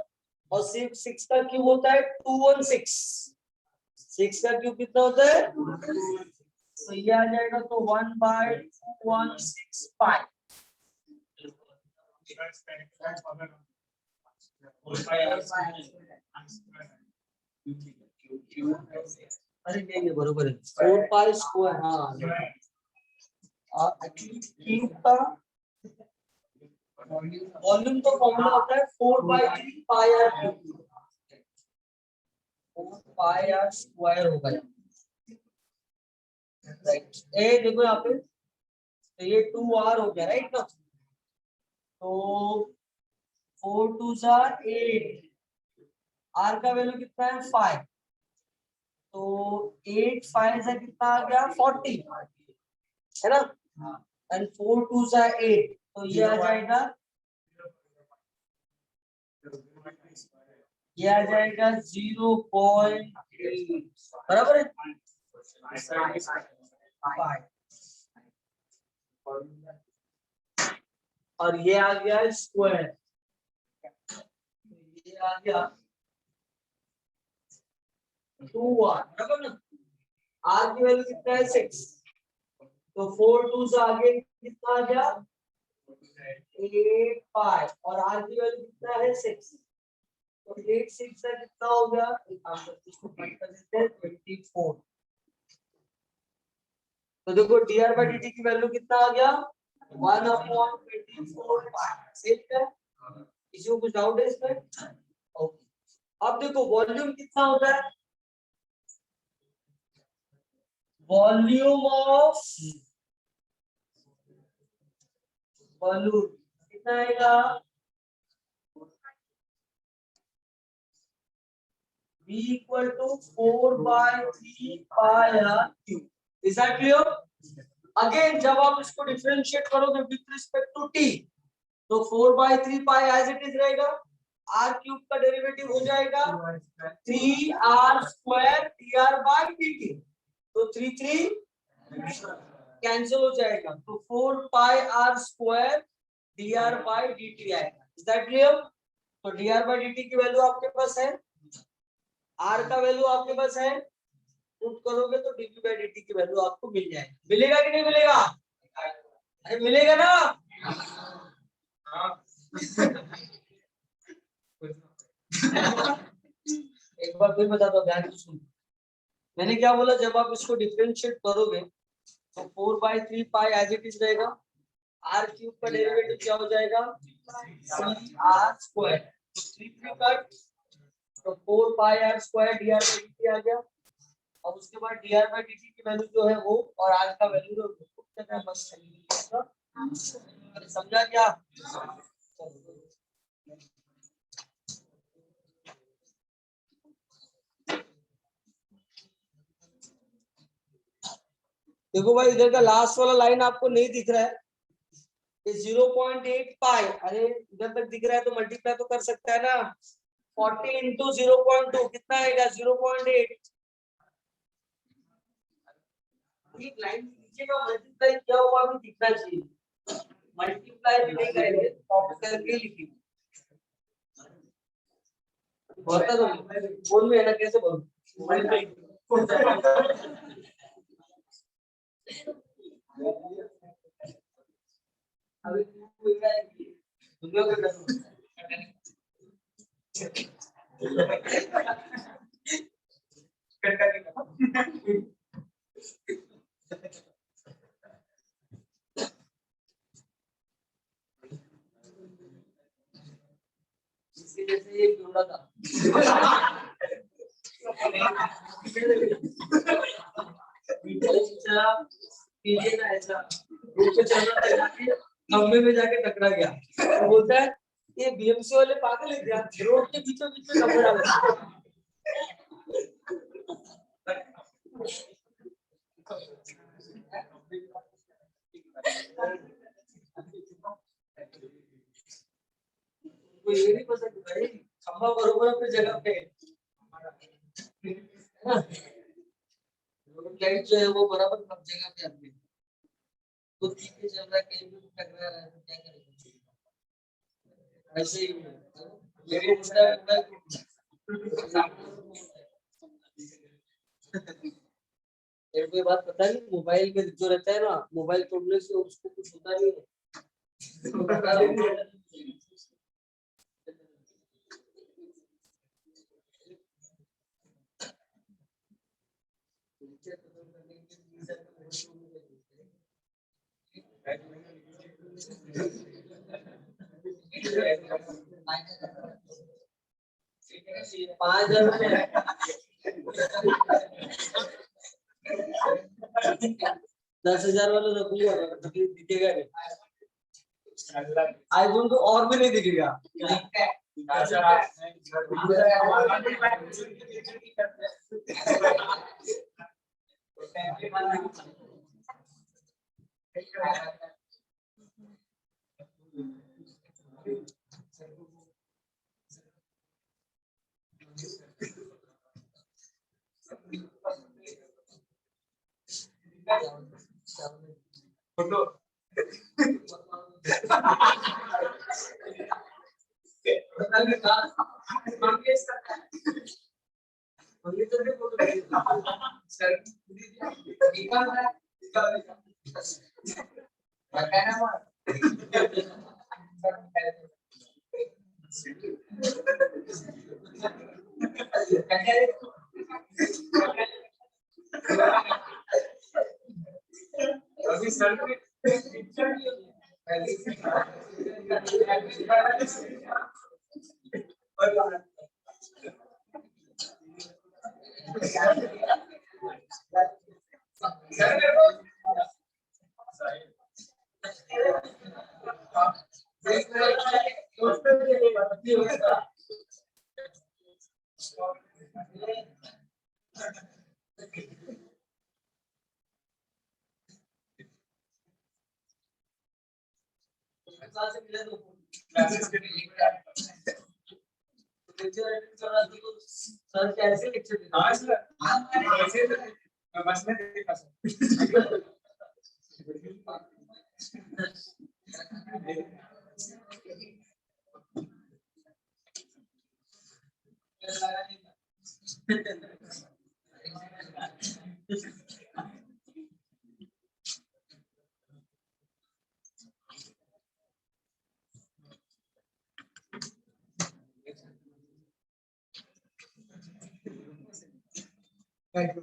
और 6 का क्यूब होता है 216। 6 का क्यूब कितना होता है? तो ये आ जाएगा तो 1/216 अरे नहीं बरोबर है 4 पाई स्क्वायर। हाँ एक्चुअली क्यूब का वॉल्यूम तो फॉर्मूला होता है 4/3 pi r cube, 4 pi r square होगा। राइट, ए देखो यहाँ पे तो ये 2r हो गया, राइट ना। तो 4 2 8, r का वैल्यू कितना है? 5। तो 8 5 से कितना आ गया? 40 है ना। एंड 4 2 8, तो ये आ जाएगा, ये आ जाएगा 0.8 बराबर है। और ये आ गया स्क्वायर, ये आ गया 2r बराबर ना। r की वैल्यू कितना है? 6। तो 4 2 से आगे कितना आ गया? 8 5, और r की वैल्यू कितना है? 6। तो 8 6 से कितना हो गया? इसको कट कर देते हैं 24। तो देखो dr by dt की वैल्यू कितना आ गया? 1/24 सेव कर। किसी को कुछ डाउट है इसमें? ओके, अब देखो वॉल्यूम कितना होता है? वॉल्यूम ऑफ बलून कितना आएगा? V equal to 4/3 pi r cube। Is that clear? Again जब आप इसको डिफरेंशिएट करोगे विथ रिस्पेक्ट टू टी, तो 4/3 पाई एज इट इज रहेगा, r क्यूब का डेरिवेटिव हो जाएगा 3r² dr/dt, तो 3 कैंसिल हो जाएगा, तो 4πr² dr/dt आएगा। Is that clear? तो dr/dt की वैल्यू आपके पास है, r का वैल्यू आपके पास है, पुट करोगे तो dv/dt की वैल्यू आपको मिल जाएगी। मिलेगा कि नहीं मिलेगा? अरे मिलेगा ना? एक बार फिर बता दो, ध्यान से सुनो। मैंने क्या बोला, जब आप इसको डिफरेंशिएट करोगे तो 4/3 पाई एज इट इज रहेगा, r क्यूब का डेरिवेटिव क्या हो जाएगा 3r², तो 3 कट, तो 4πr² dr/dt आ गया। और उसके बाद dr/dt की वैल्यू जो है वो और r का वैल्यू जो है बस समझा क्या? देखो भाई, इधर का लास्ट वाला लाइन आपको नहीं दिख रहा है, 0.8 पाई, अरे इधर तक दिख रहा है तो मल्टीप्लाई तो कर सकता है ना, 40 इंटू 0.2 कितना आएगा 0.8। एक लाइन नीचे का मल्टीप्लाई किया हुआ भी दिखना चाहिए, मल्टीप्लाई भी नहीं करेंगे कॉपी करके लिखिए। बोलता तो फोन में है ना, कैसे बोलूं? अभी दुनिया के इसके जैसे ये जोड़ा था पीछे ना ऐसा रूप से चलना था, खंबे में जाके टकरा गया, तो बोलता है ये बीएमसी वाले पागल है क्या, रोड के बीचों बीच में खंबे डाल कोई ये नहीं पता कि भाई खंबा बरोबर अपनी जगह पे रोड लाइट जो है वो बराबर सब जगह पे आती है, तो पीछे चल रहा है कहीं भी टकरा रहा है तो क्या करेगा? ऐसे ही मेरे मेरे को ये बात पता नहीं, मोबाइल में जो रहता है ना, मोबाइल तोड़ने से उसको कुछ होता नहीं है। पाँच 10,000 वाला रख लिया, तकलीफ दिखेगा नहीं, आईफोन तो और भी नहीं दिखेगा। फोटो अभी सर साल से मिले तो क्लासेस के लेक्चर अटेंड कर रहा था तो सर कैसे लेक्चर देते? हां सर, ऐसे तो बस में देखा सर। Thank you.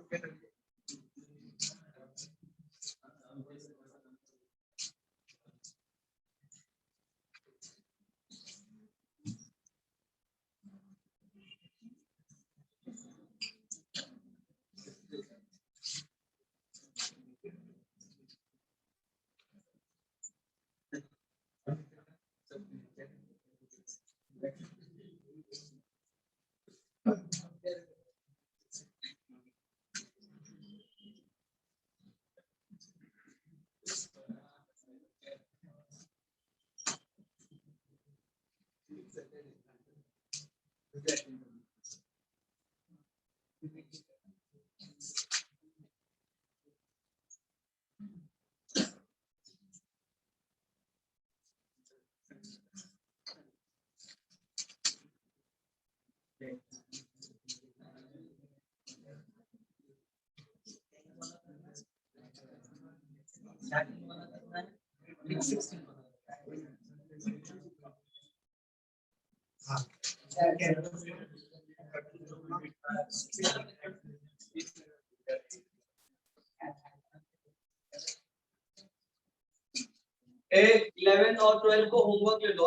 ए 11 और 12 को होमवर्क ले लो।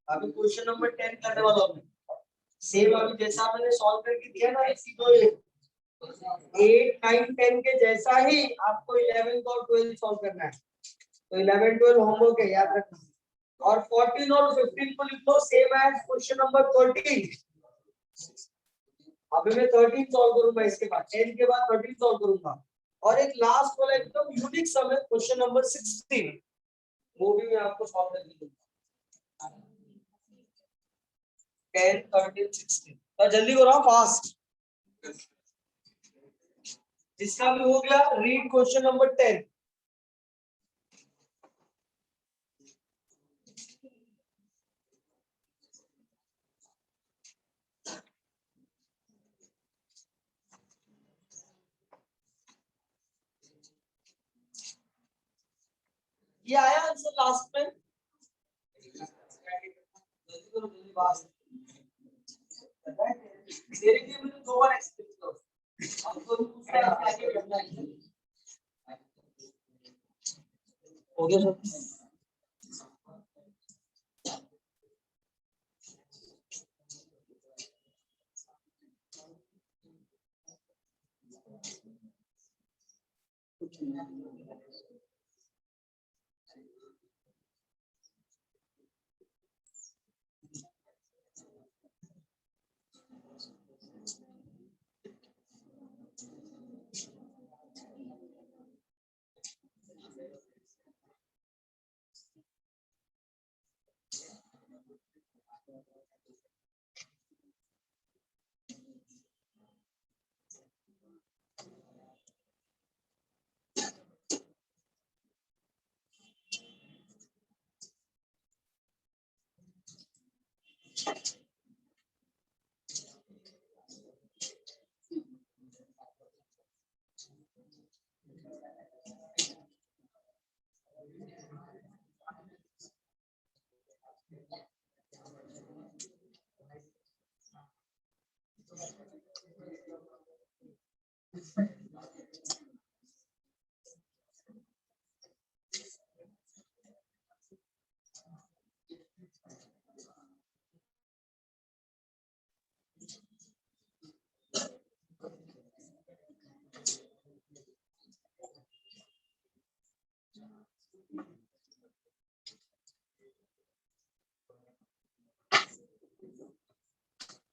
अभी क्वेश्चन नंबर 10 करने वाला हूं। सेम अभी जैसा मैंने सॉल्व करके दिया ना, इसी को 8 9 10 के जैसा ही आपको 11 और 12 सॉल्व करना है। तो 11 12 होमवर्क है, याद रखना। और 14 और 15 को लिख लो सेम एज क्वेश्चन नंबर 13। अभी मैं 13 सॉल्व करूंगा, इसके बाद 10 के बाद 13 सॉल्व करूंगा। और एक लास्ट वाला एकदम यूनिक सम है क्वेश्चन नंबर 16, वो भी मैं आपको सॉल्व करके दूंगा। 10 13 16 तो जल्दी करो फास्ट। जिसका भी हो गया रीड क्वेश्चन नंबर 10। ये आया आंसर लास्ट में? तेरे लिए मुझे 2 बार एक्सप्लेन करो। अब तो दूसरा आगे करना है। हो गया सर?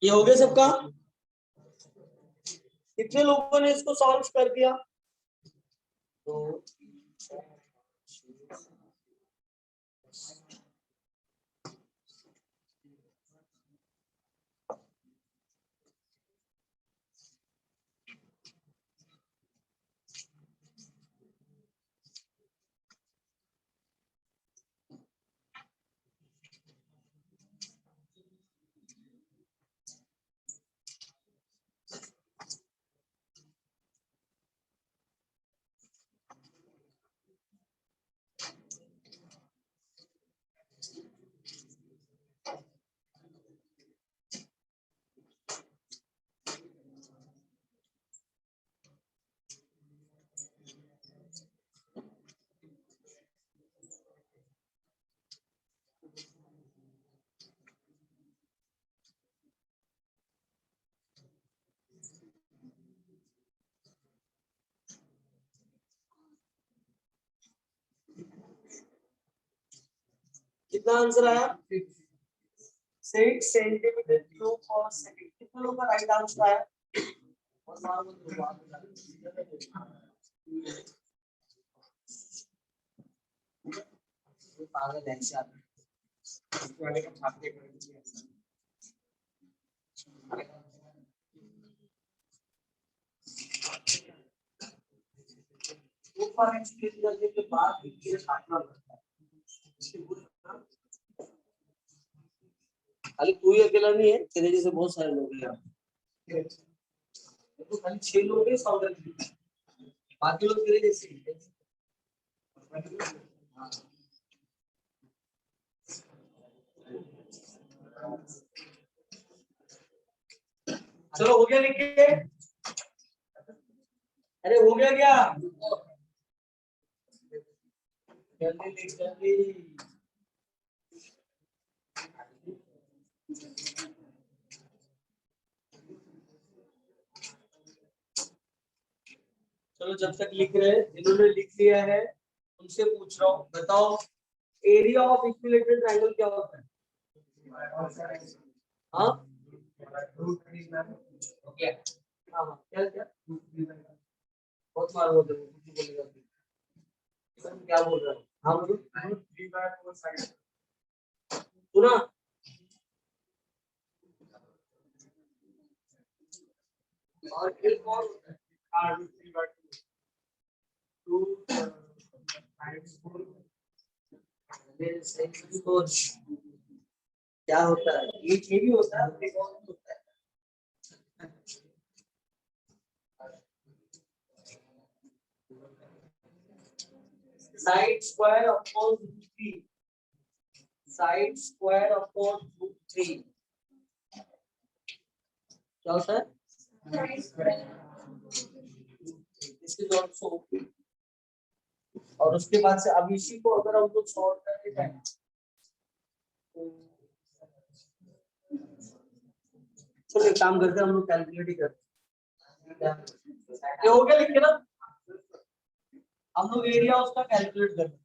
ये हो गया सबका? कितने लोगों ने इसको सॉल्व कर दिया? तो कितना आंसर आया 6 सेंटीमीटर क्यूब पर सेकंड। कितने लोगों का राइट आंसर आया? पागल है करने के बाद खाली तू ही अकेला नहीं है, तेरे जैसे बहुत सारे लोग हैं। तो खाली 6 लोग हैं, 100 बाकी लोग तेरे जैसे ही हैं। चलो हो गया लिख के? अरे हो गया क्या? जल्दी लिख जल्दी। चलो जब तक लिख रहे हैं, जिन्होंने लिख लिया है उनसे पूछ रहा हूँ, बताओ एरिया ऑफ इक्विलेटरल ट्रायंगल क्या होता है? हाँ ओके हाँ क्या क्या बहुत मार बोलते हो, कुछ बोलेगा क्या बोल रहा है? हाँ बोलो सुना। और एक और क्या होता है? ये भी होता है, एक और होता है side square upon root 3। Side square upon root 3 क्या होता है? This is also. और उसके बाद से अब इसी को अगर हम लोग सॉल्व करते जाएं चलो एक काम करते हैं, हम लोग कैलकुलेट ही करते हैं। ये हो गया लिख के ना, हम लोग एरिया उसका कैलकुलेट करते हैं।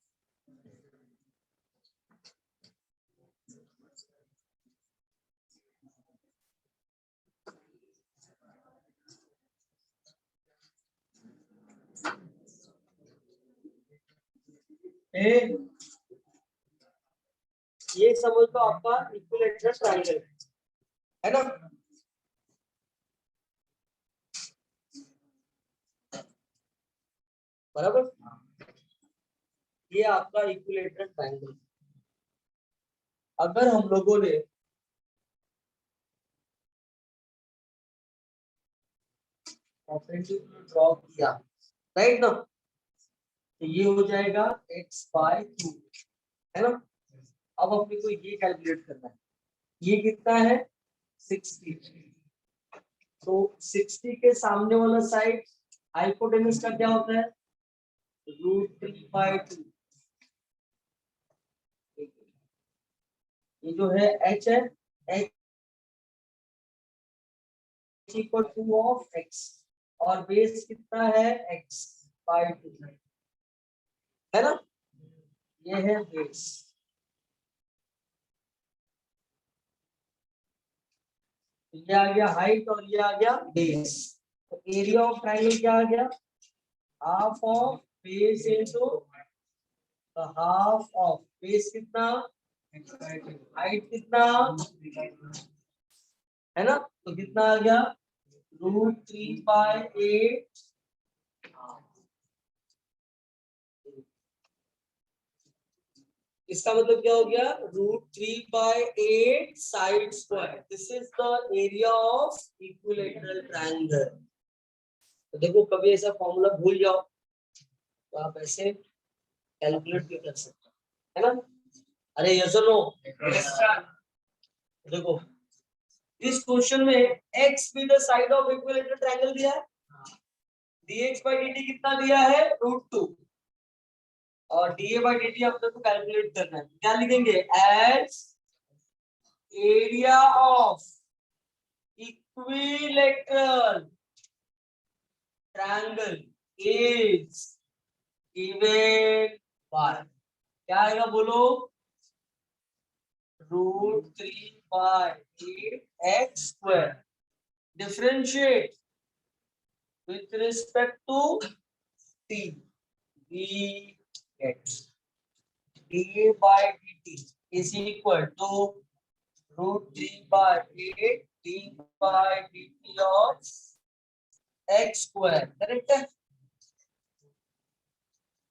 ये समझ लो आपका इक्विलेटरल ट्रायंगल है ना। बराबर, ये आपका इक्विलेटरल ट्रायंगल। अगर हम लोगों ने परपेंडिकुलर ड्रॉ किया राइट ना, तो ये हो जाएगा x/2 है ना। अब अपने को ये कैलकुलेट करना है, ये कितना है 60। तो 60 के सामने वाला साइड हाइपोटेनस का क्या होता है √3/2। ये जो है h है, h equal two of x और बेस कितना है x/2 है ना। ये है बेस, ये आ गया हाइट और ये आ गया बेस। तो एरिया ऑफ ट्रायंगल क्या आ गया half of base into half of base कितना हाइट कितना है ना। तो कितना आ गया √3/8। इसका मतलब क्या हो गया √3/8 side square. This is the area of equilateral triangle. तो देखो कभी ऐसा फॉर्मूला भूल जाओ तो आप ऐसे कैलकुलेट भी कर सकते है ना। अरे यस और नो? देखो इस क्वेश्चन में x भी the side of equilateral triangle दिया है, dx/dt कितना दिया है √2 और dA/dt अपने को कैलकुलेट करना है। क्या लिखेंगे as area of equilateral triangle is given by क्या आएगा बोलो √3/8x². Differentiate with respect to t. We get dA by dt is equal to √3/8 d by dt of x². Correct है?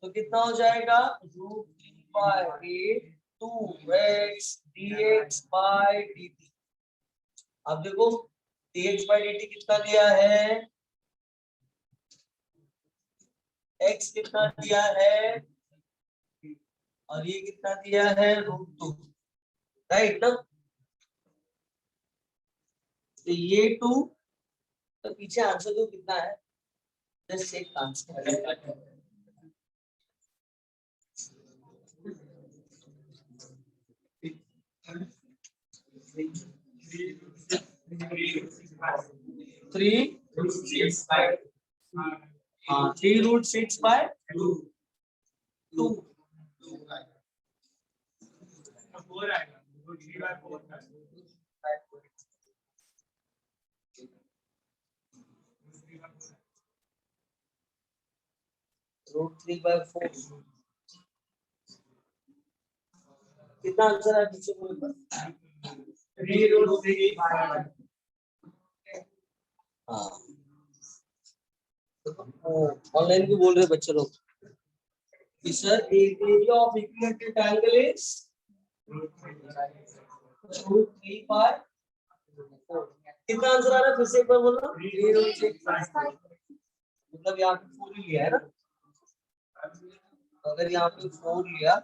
तो कितना हो जाएगा? √3/8 2x dx by dt. अब देखो dx by dt कितना दिया है, x कितना दिया है और ये कितना दिया है √2, राइट ना? तो ये 2, तो पीछे आंसर तो कितना है, जस्ट एक आंसर 3√6/2. √3/4. कितना आंसर है पीछे कोई बात? 3√3/5. हाँ, ऑनलाइन भी बोल रहे बच्चे लोग कि sir area of equilateral triangle is √3/4. कितना आंसर आ रहा है फिर से एक बार बोलना? 3√6/5. मतलब यहाँ पे 4 ही लिया है ना? अगर यहाँ पे 4 लिया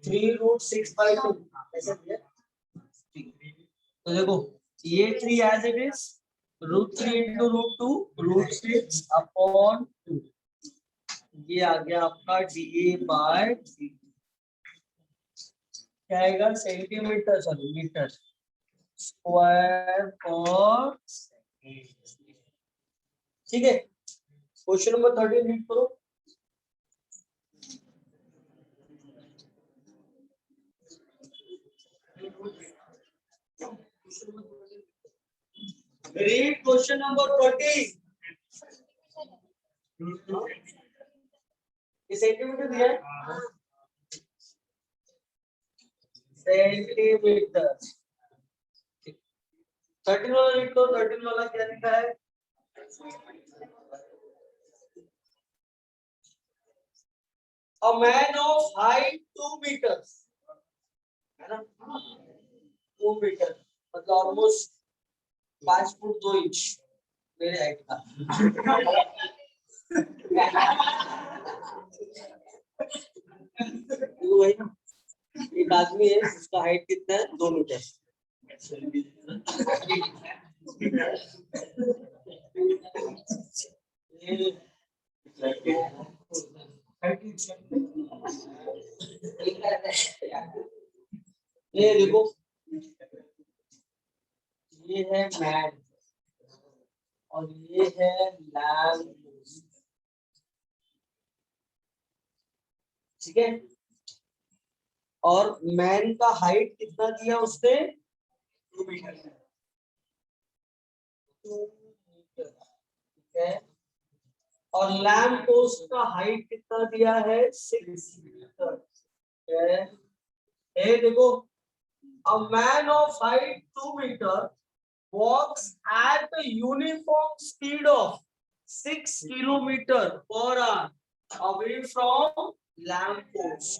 (3√6/2) ऐसा दिया. तो देखो ये 3 एज इट इज, √3 into √2 √6/2. ये आ गया आपका dA by dt. क्या आएगा? सेंटीमीटर सॉरी मीटर स्क्वायर पर सेकेंड. ठीक है, क्वेश्चन नंबर 13 रीड करो. Read question number 13. ये सेंटीमीटर दिया है, सेंटीमीटर. 13 वाला रीड करो. 13 वाला क्या लिखा है? A man of height 2 meters, है ना? 2 मीटर मतलब ऑलमोस्ट 5 फुट 2 इंच मेरे हाइट का. वही ना, एक आदमी है उसका हाइट कितना है? 2 मीटर. ये देखो ये है मैन और ये है लैम्प. ठीक है, और मैन का हाइट कितना दिया उसने? 2 मीटर. 2 मीटर. ठीक है, और लैम्प पोस्ट का हाइट कितना दिया है? 6 मीटर. देखो, a man of height 2 meter walks at a uniform speed of 6 kilometer per hour away from lamp post.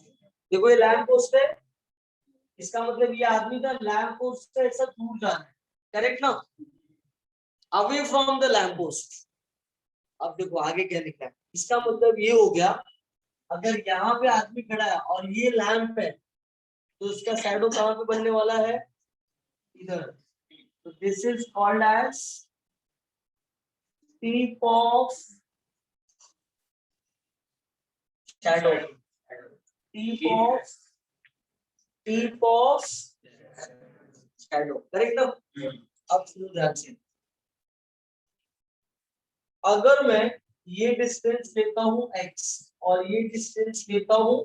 देखो ये लैम्प पोस्ट है, इसका मतलब ये आदमी का लैम्प पोस्ट से ऐसा दूर जा रहा है. करेक्ट ना? Away from the lamp post. अब देखो आगे क्या लिखा है. इसका मतलब ये हो गया, अगर यहाँ पे आदमी खड़ा है और ये लैम्प है तो उसका शैडो कहाँ पे बनने वाला है? इधर. तो this is called as tip of shadow. Tip of shadow, correct ना? अब सुनो ध्यान से, अगर मैं ये डिस्टेंस लेता हूं x और ये डिस्टेंस लेता हूं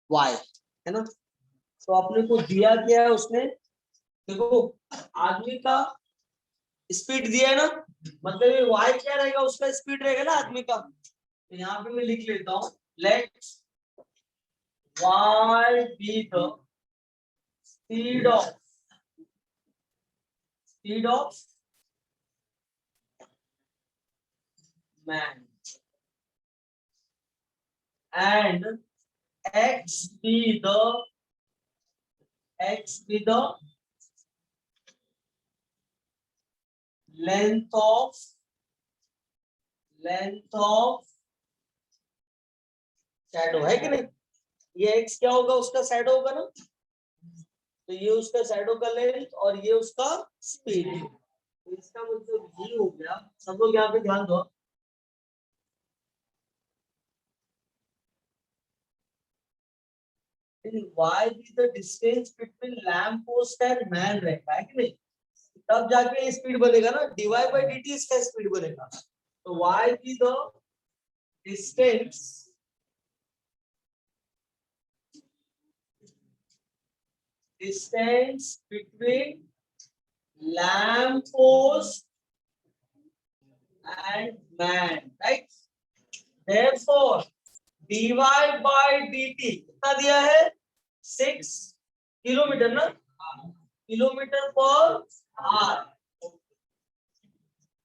y, है ना? तो आपने को दिया क्या है उसने, देखो आदमी का स्पीड दिया है ना, मतलब ये y क्या रहेगा, उसका स्पीड रहेगा ना आदमी का। तो यहाँ पे मैं लिख लेता हूं, let y be the speed of man and x be the length of shadow, है कि नहीं? ये x क्या होगा, उसका शैडो होगा ना, तो ये उसका शैडो का लेंथ और ये उसका स्पीड। तो इसका मतलब ये हो गया, सब लोग यहाँ पे ध्यान दो, y is the distance between lamp post and man रहेगा, है कि नहीं? तब जाके स्पीड बनेगा ना, dy by dt इसका स्पीड बनेगा। तो y is the distance between lamp post and man, right? Therefore dy by dt कितना दिया है, 6 किलोमीटर ना, kilometre per hour,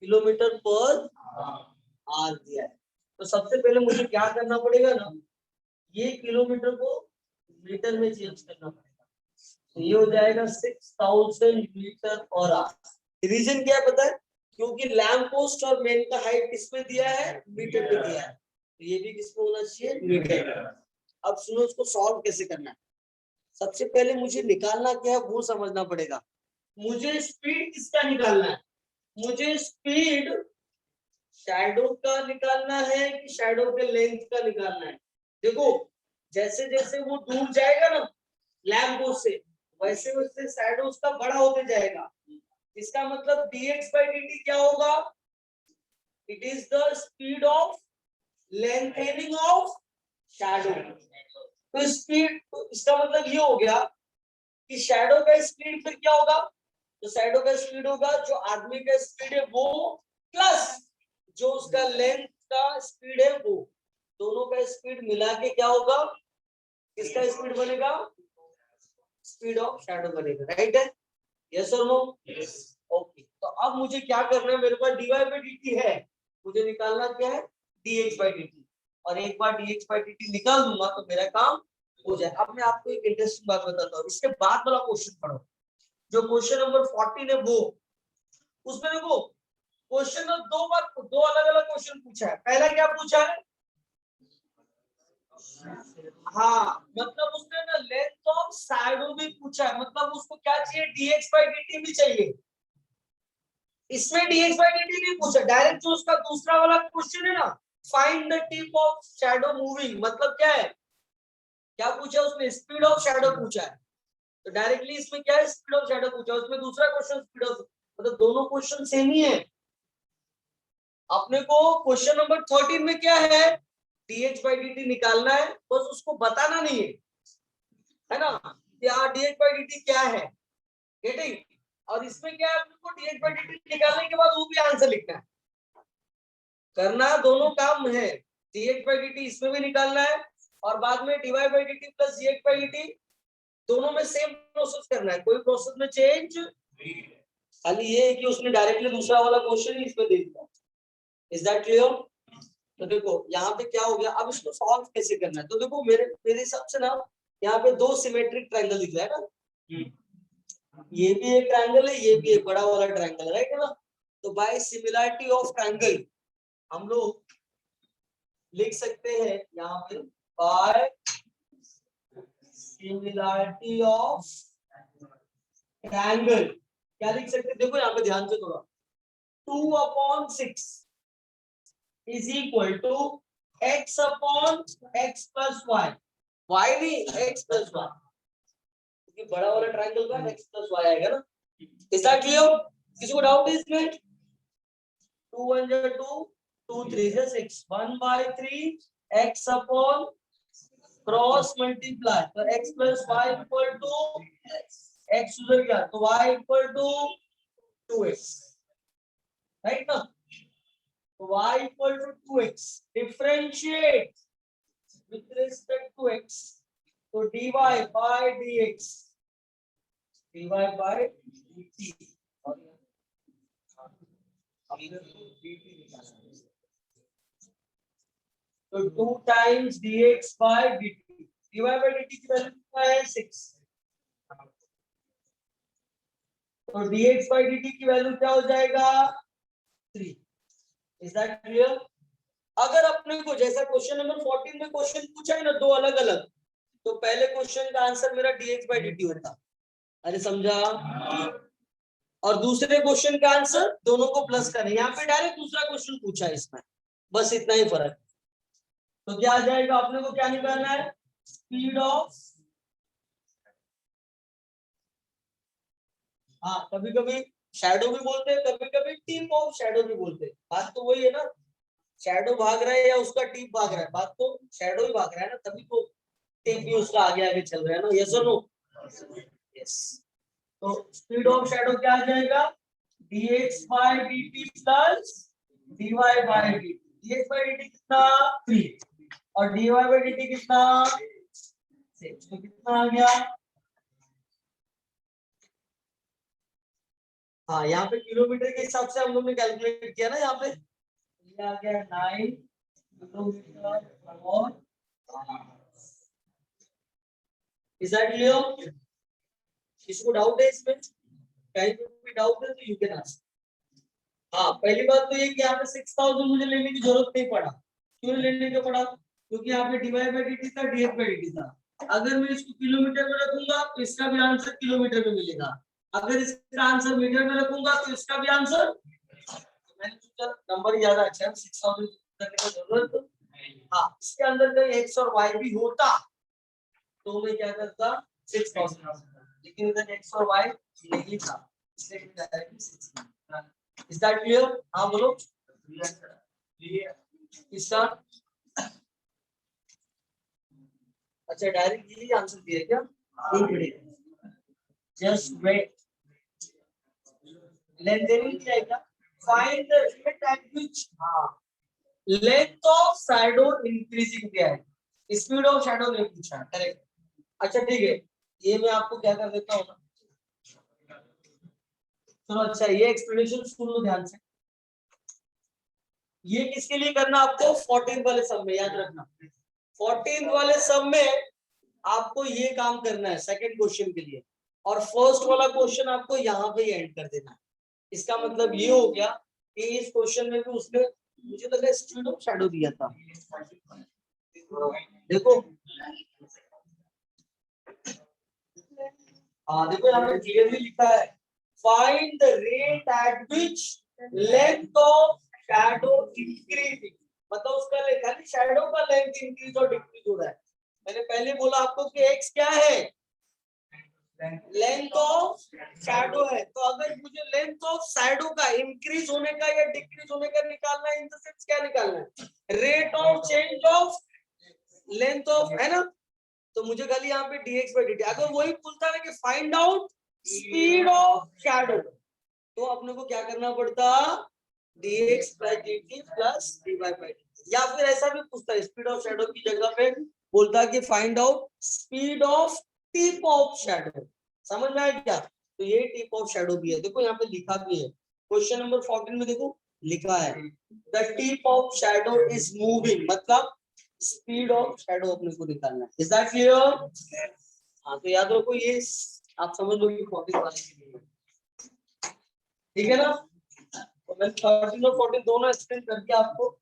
kilometre per hour दिया है। तो सबसे पहले मुझे क्या करना पड़ेगा ना, ये किलोमीटर को मीटर में चेंज करना पड़ेगा। तो ये हो जाएगा 6000 मीटर पर आवर। रीजन क्या है पता है, क्योंकि लैंप पोस्ट और मेन का हाइट किसमें दिया है, मीटर में दिया है, तो ये भी किसमें होना चाहिए, मीटर। अब सुनो इसको सॉल्व कैसे करना है। सबसे पहले मुझे निकालना क्या है वो समझना पड़ेगा। मुझे स्पीड किसका निकालना है, मुझे स्पीड शैडो का निकालना है कि शैडो के लेंथ का निकालना है। देखो जैसे जैसे वो दूर जाएगा ना लैंप पोस्ट से, वैसे वैसे शैडो उसका बड़ा होते जाएगा। इसका मतलब dx by dt क्या होगा, it is the speed of lengthening of shadow. तो स्पीड, तो इसका मतलब ये हो गया कि शैडो का स्पीड फिर क्या होगा, तो शैडो का स्पीड होगा जो आदमी का स्पीड है वो प्लस जो उसका लेंथ का स्पीड है वो, दोनों का स्पीड मिला के क्या होगा, किसका स्पीड बनेगा, स्पीड ऑफ शैडो बनेगा, राइट है? यस और नो? ओके, तो अब मुझे क्या करना है, मेरे पास dy by dt है, मुझे निकालना क्या है, dx by dt, और एक बार dx by dt निकाल दूंगा तो मेरा काम हो जाए। अब मैं आपको एक इंटरेस्टिंग बात बताता हूँ, इसके बाद वाला क्वेश्चन पढ़ो, जो क्वेश्चन नंबर 14 है वो, उसमें देखो क्वेश्चन में दो अलग अलग क्वेश्चन पूछा है। पहला क्या पूछा है, हाँ मतलब उसने ना लेंथ ऑफ शैडो भी पूछा है, मतलब उसको क्या चाहिए, dx by dt भी चाहिए। इसमें dx by dt नहीं पूछा, डायरेक्ट जो उसका दूसरा वाला क्वेश्चन है ना, find the tip of shadow moving, मतलब क्या है, क्या पूछा उसने, स्पीड ऑफ शैडो पूछा है। तो डायरेक्टली इसमें क्या है, स्पीड ऑफ शैडो पूछा, उसमें दूसरा क्वेश्चन स्पीड ऑफ, मतलब दोनों क्वेश्चन सेम ही है। अपने को क्वेश्चन नंबर 13 में क्या है, dx by dt निकालना है, बस उसको बताना नहीं है ना, क्या dx by dt क्या है, गेटिंग। और इसमें क्या है, आपको dx by dt निकालने के बाद वो भी आंसर लिखना है, करना दोनों काम है, dx by dt इसमें भी निकालना है और बाद में dy by dt plus dx by dt दोनों में सेम प्रोसेस करना है, कोई प्रोसेस में चेंज, खाली ये है कि उसने डायरेक्टली दूसरा वाला क्वेश्चन ही इसमें दे दिया। Is that clear? तो देखो यहाँ पे क्या हो गया, अब इसको सॉल्व कैसे करना है, तो देखो मेरे हिसाब से ना यहाँ पे दो सिमेट्रिक ट्रायंगल दिख रहा है ना, ये भी एक ट्रायंगल है, ये भी एक बड़ा वाला ट्रायंगल है, राइट है ना? तो बाय सिमिलरिटी ऑफ ट्रायंगल हम लोग लिख सकते हैं यहाँ पे, बाय सिमिलरिटी ऑफ ट्रायंगल क्या लिख सकते हैं, देखो यहाँ पे ध्यान से थोड़ा, 2/6 is equal to x upon x plus y, y नहीं x plus y, ये बड़ा वाला ट्रायंगल का x प्लस y आएगा ना। Is that clear? किसी को डाउट है इसमें? 2 1 जा 2, 2 3 जा 6, 1/3 x अपॉन क्रॉस मल्टीप्लाई, तो x plus y equal to x उधर गया तो y equal to 2x, right ना? तो y equal to 2x, differentiate with respect to x, तो dy by dx, dy by dt, तो 2 times dx by dt, dy by dt की value कितना है 6, तो dx by dt की value क्या हो जाएगा 3। Is that clear? अगर अपने को जैसा क्वेश्चन नंबर 14 में क्वेश्चन पूछा है ना दो अलग अलग, तो पहले क्वेश्चन का आंसर मेरा dx by dt होता, अरे समझा? और दूसरे क्वेश्चन का आंसर दोनों को प्लस करें, यहाँ पे डायरेक्ट दूसरा क्वेश्चन पूछा है इसमें, बस इतना ही फर्क। तो क्या आ जाएगा, अपने को क्या निकालना है, स्पीड ऑफ, हाँ कभी कभी शैडो भी बोलते हैं, कभी कभी टिप ऑफ शैडो भी बोलते हैं, बात तो वही है ना, शैडो भाग रहा है या उसका टिप भाग रहा है, बात तो शैडो ही भाग रहा है ना, तभी तो टिप भी उसका आगे आगे चल रहा है ना, यस और नो? यस। तो स्पीड ऑफ शैडो क्या आ जाएगा, dx by dt plus dy by dt, dx by dt कितना 3 और dy by dt कितना 6, तो कितना आ गया, हाँ यहाँ पे किलोमीटर के हिसाब से हम लोग ने कैलकुलेट किया ना, यहाँ पे ये आ गया 9 किलोमीटर और, इज दैट क्लियर? किसी को डाउट है इसमें? कहीं पे भी डाउट है तो यू कैन आस्क। हाँ पहली बात तो ये कि यहाँ पे 6000 मुझे लेने की जरूरत नहीं पड़ा, क्यों लेने का पड़ा, क्योंकि यहाँ पे dy by dt था, dx by dt था, अगर मैं इसको किलोमीटर में रखूंगा तो इसका भी आंसर किलोमीटर में मिलेगा, अगर इसका आंसर मीटर में रखूंगा तो इसका भी आंसर, मैंने सोचा नंबर ज्यादा अच्छा है, 6000 करने का जरूरत, हाँ इसके अंदर कहीं x और y भी होता तो मैं क्या करता 6000, लेकिन इधर x और y नहीं था, इसलिए डायरेक्टली 6000। Is that clear? हाँ बोलो। इसका अच्छा डायरेक्ट यही आंसर दिया क्या, एक मिनट जस्ट वेट, लेंथ देनी जाएगा, find the rate at which, हाँ लेंथ ऑफ शैडो इंक्रीजिंग क्या है, स्पीड ऑफ शैडो ने पूछा, करेक्ट। अच्छा ठीक है, ये मैं आपको क्या कर देता हूँ ना, चलो अच्छा ये एक्सप्लेनेशन सुन लो ध्यान से, ये किसके लिए करना आपको, 14 वाले सब में याद रखना, 14 वाले सब में आपको ये काम करना है सेकंड क्वेश्चन के लिए, और फर्स्ट वाला क्वेश्चन आपको यहाँ पे एंड कर देना है। इसका मतलब ये हो गया कि इस क्वेश्चन में भी उसने मुझे लगा स्पीड ऑफ शैडो दिया था, देखो हाँ देखो यहाँ पे क्लियरली लिखा है, find the rate at which length of shadow increasing, मतलब उसका खाली शैडो का लेंथ इंक्रीज और डिक्रीज हो रहा है। मैंने पहले बोला आपको कि x क्या है, लेंथ ऑफ शैडो है, तो अगर मुझे लेंथ ऑफ शैडो का इंक्रीज होने का या डिक्रीज होने का निकालना है, इन द सेंस क्या निकालना है, rate of change of length of, है ना, तो मुझे खाली यहाँ पे dx by dt, अगर वही पूछता है कि find out speed of shadow, तो अपने को क्या करना पड़ता, dx by dt plus dy by dt, या फिर ऐसा भी पूछता है स्पीड ऑफ शैडो की जगह पे बोलता है कि find out speed of tip of shadow, समझ में आया क्या? तो ये टिप ऑफ शैडो भी है, देखो यहाँ पे लिखा भी है क्वेश्चन नंबर 14 में, देखो लिखा है the tip of shadow is moving, मतलब स्पीड ऑफ शैडो अपने को निकालना है। Is that clear? हाँ तो याद रखो ये आप समझ लो कि 14 वाले के लिए, ठीक है ना? तो मैं 13 और 14 दोनों एक्सप्लेन करके आपको,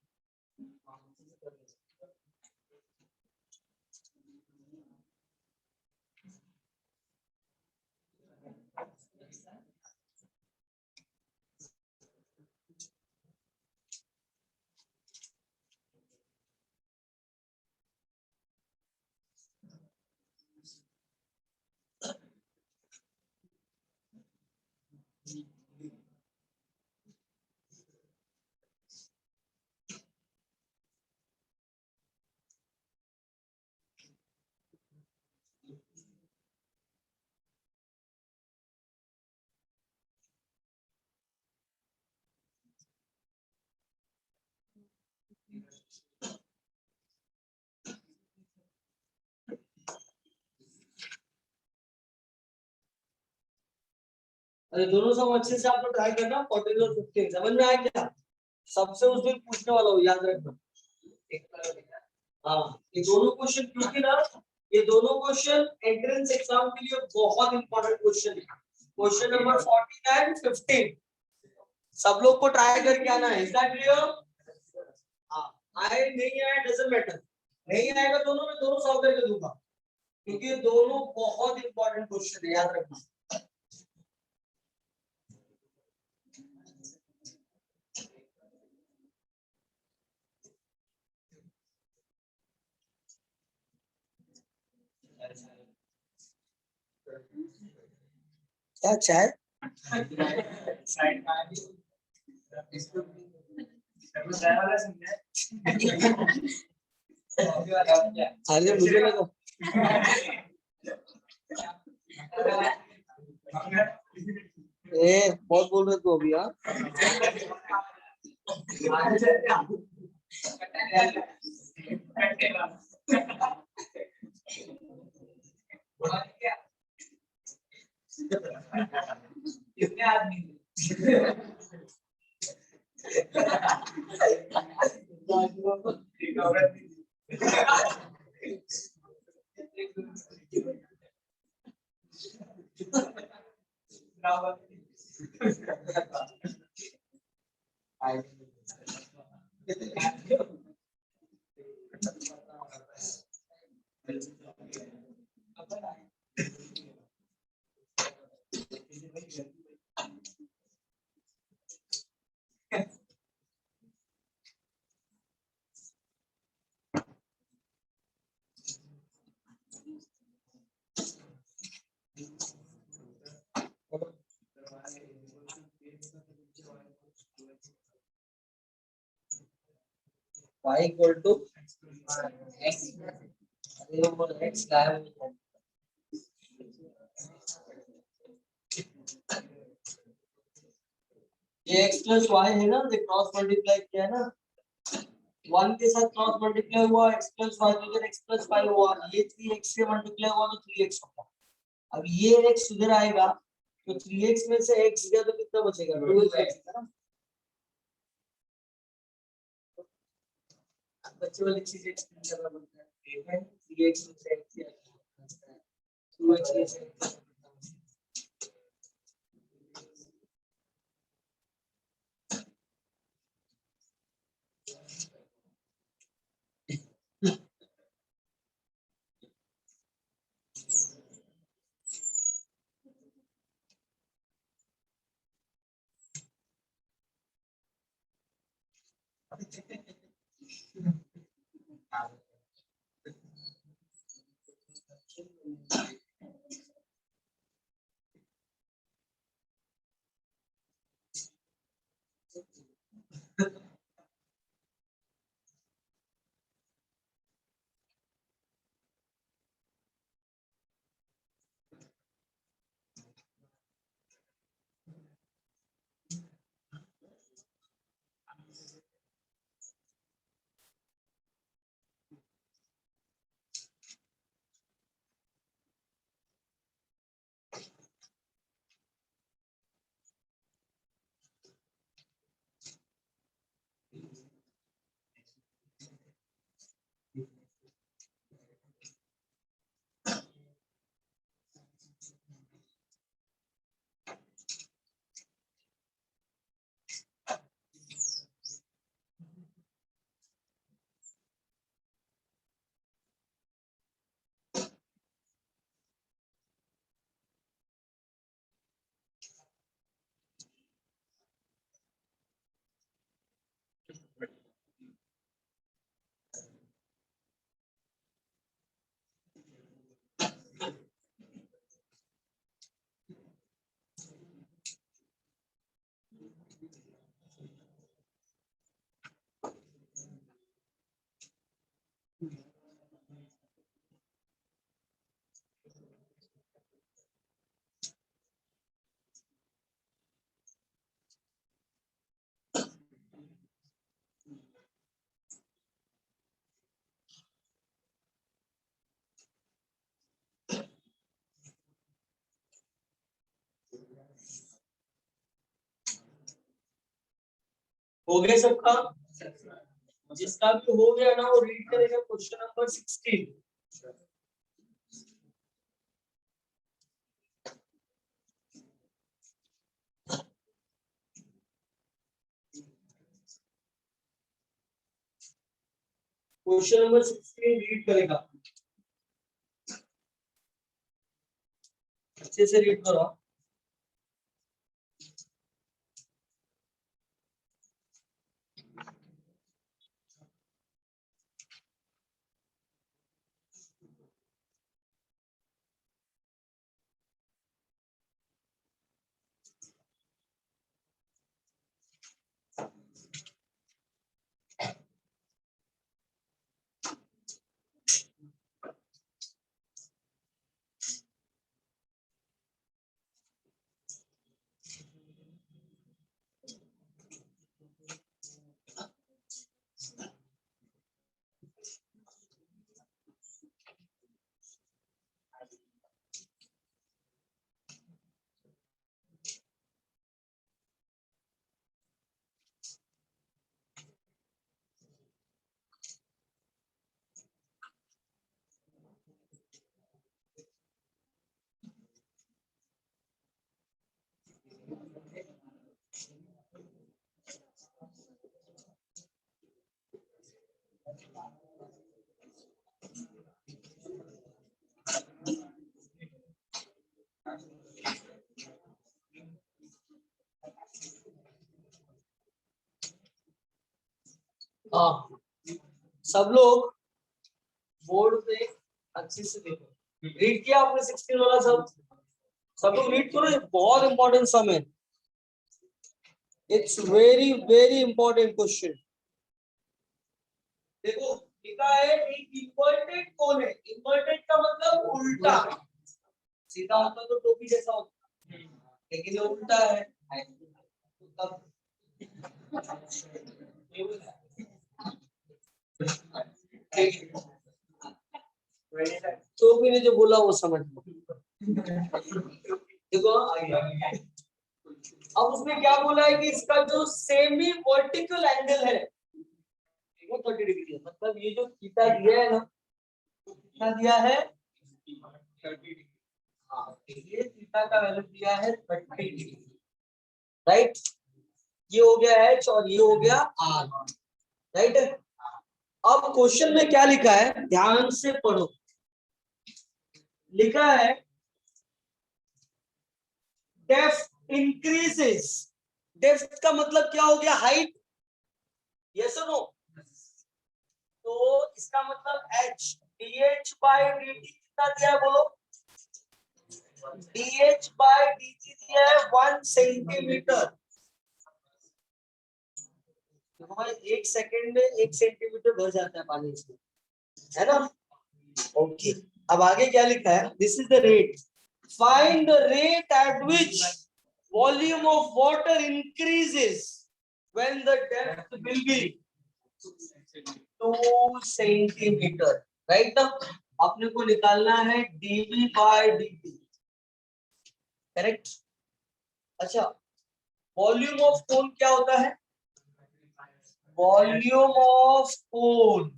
अरे दोनों सब अच्छे से आप लोग ट्राई करना 14 और 15 समझ में आया क्या? सबसे उस दिन पूछने वाला हूँ, याद रखना। हाँ, ये दोनों क्वेश्चन क्योंकि ना ये दोनों क्वेश्चन एंट्रेंस एग्जाम के लिए बहुत इंपॉर्टेंट क्वेश्चन है। क्वेश्चन नंबर 14 एंड 15 सब लोग को ट्राई करके आना है। Is that clear? हाँ, आए नहीं आए डजंट मैटर, नहीं आएगा दोनों में दोनों सॉल्व करके दूंगा, क्योंकि ये दोनों बहुत इंपॉर्टेंट क्वेश्चन है, याद रखना। क्या चाय अरे मुझे लगा बहुत बोल रहे तू अभी। हाँ कितने आदमी y equal to x, x ये x प्लस वाई है ना, ये क्रॉस मल्टीप्लाई किया है ना, 1 के साथ क्रॉस मल्टीप्लाई हुआ, x प्लस वाई तो इधर x प्लस वाई हुआ, ये 3x से मल्टीप्लाई हुआ तो 3x होगा। अब ये x उधर आएगा तो 3x में से x गया तो कितना बचेगा? 2x ना। बच्चे वाली चीज एक्सप्लेन करना पड़ता है। 3x में से x गया 2x में से हो गया सबका? जिसका भी हो गया ना वो रीड करेगा question number 16। Question number 16 read करेगा, अच्छे से रीड करो। हाँ, सब लोग बोर्ड पे अच्छे से देखो। रीड किया आपने 16 वाला? सब लोग रीड करो, ये बहुत इंपॉर्टेंट सम है। It's very very important question. देखो लिखा है एक इन्वर्टेड कोन है। इन्वर्टेड का मतलब उल्टा, सीधा होता तो टोपी जैसा होता, लेकिन ये उल्टा है। तब तो मैंने जो बोला वो समझ लो। देखो अब उसने क्या बोला है कि इसका जो सेमी वर्टिकल एंगल है वो 30 डिग्री है। मतलब ये जो थीटा दिया है ना, कितना दिया है? 30। हाँ, ये थीटा का वैल्यू दिया है 30 डिग्री, राइट। ये हो गया h और ये हो गया r, राइट। अब क्वेश्चन में क्या लिखा है, ध्यान से पढ़ो। लिखा है डेप्थ इंक्रीजेस। डेप्थ का मतलब क्या हो गया? हाइट, यस और नो? तो इसका मतलब h, dh बाय dt कितना दिया है बोलो? dh बाय dt दिया है 1 सेंटीमीटर। देखो भाई 1 सेकंड में 1 सेंटीमीटर भर जाता है पानी इसमें, है ना? ओके, अब आगे क्या लिखा है? This is the rate, find the rate at which volume of water increases when the depth will be 2 centimetre, right ना? अपने को निकालना है dv बाय dt, करेक्ट। अच्छा, वॉल्यूम ऑफ कोन क्या होता है? Volume of cone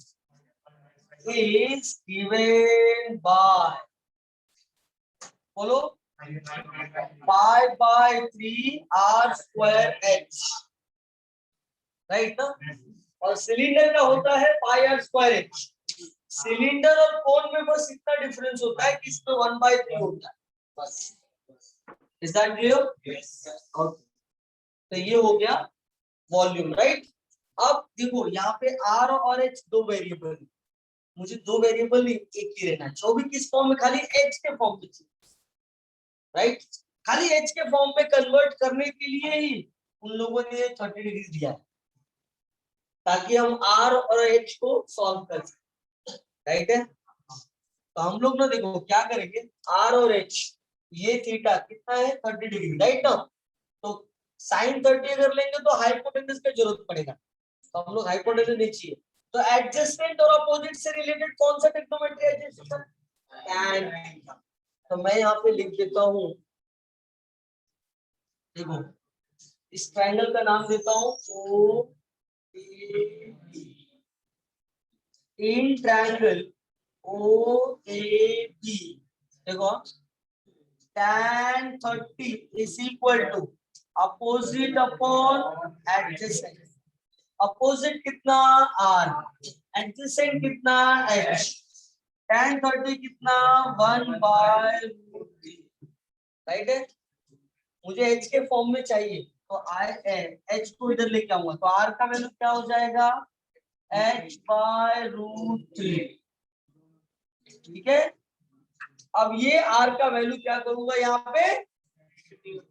is given by, बोलो, pi by 3 r square h, right ना? और सिलेंडर का होता है पाई आर स्क्वायर एच। सिलेंडर और कोन में बस इतना डिफरेंस होता है कि इसमें 1/3 होता है, बस। Is that clear? यस। तो ये हो गया वॉल्यूम, राइट। अब देखो यहाँ पे आर और एच दो वेरिएबल, मुझे दो वेरिएबल एक ही रहना है। जो भी किस फॉर्म में, खाली एच के फॉर्म में, राइट। खाली एच के फॉर्म में कन्वर्ट करने के लिए ही उन लोगों ने 30 डिग्री दिया है, ताकि हम आर और एच को सॉल्व कर सकें, राइट है। तो हम लोग ना देखो क्या करेंगे, आर और एच, ये थीटा कितना है? 30 डिग्री, राइट ना? तो साइन 30 अगर लेंगे तो हाइपोटेन्यूज की जरूरत पड़ेगा, तो हम लोग हाइपोटेन्यूज नहीं चाहिए। तो एडजस्टमेंट और अपोजिट से रिलेटेड कौन सा ट्रिग्नोमेट्री है? Adjustment, tan theta. तो मैं यहाँ पे लिख देता हूँ, देखो इस ट्रायंगल का नाम देता हूँ O इन ट्रायंगल OAB देखो tan 30 is equal to opposite upon adjacent. Opposite कितना R, एडजेसेंट कितना H, tan 30 कितना 1/√3, राइट है। मुझे H के फॉर्म में चाहिए तो H को इधर लेके आऊंगा तो R का वैल्यू क्या हो जाएगा H/√3, ठीक है। अब ये R का वैल्यू क्या करूंगा यहाँ पे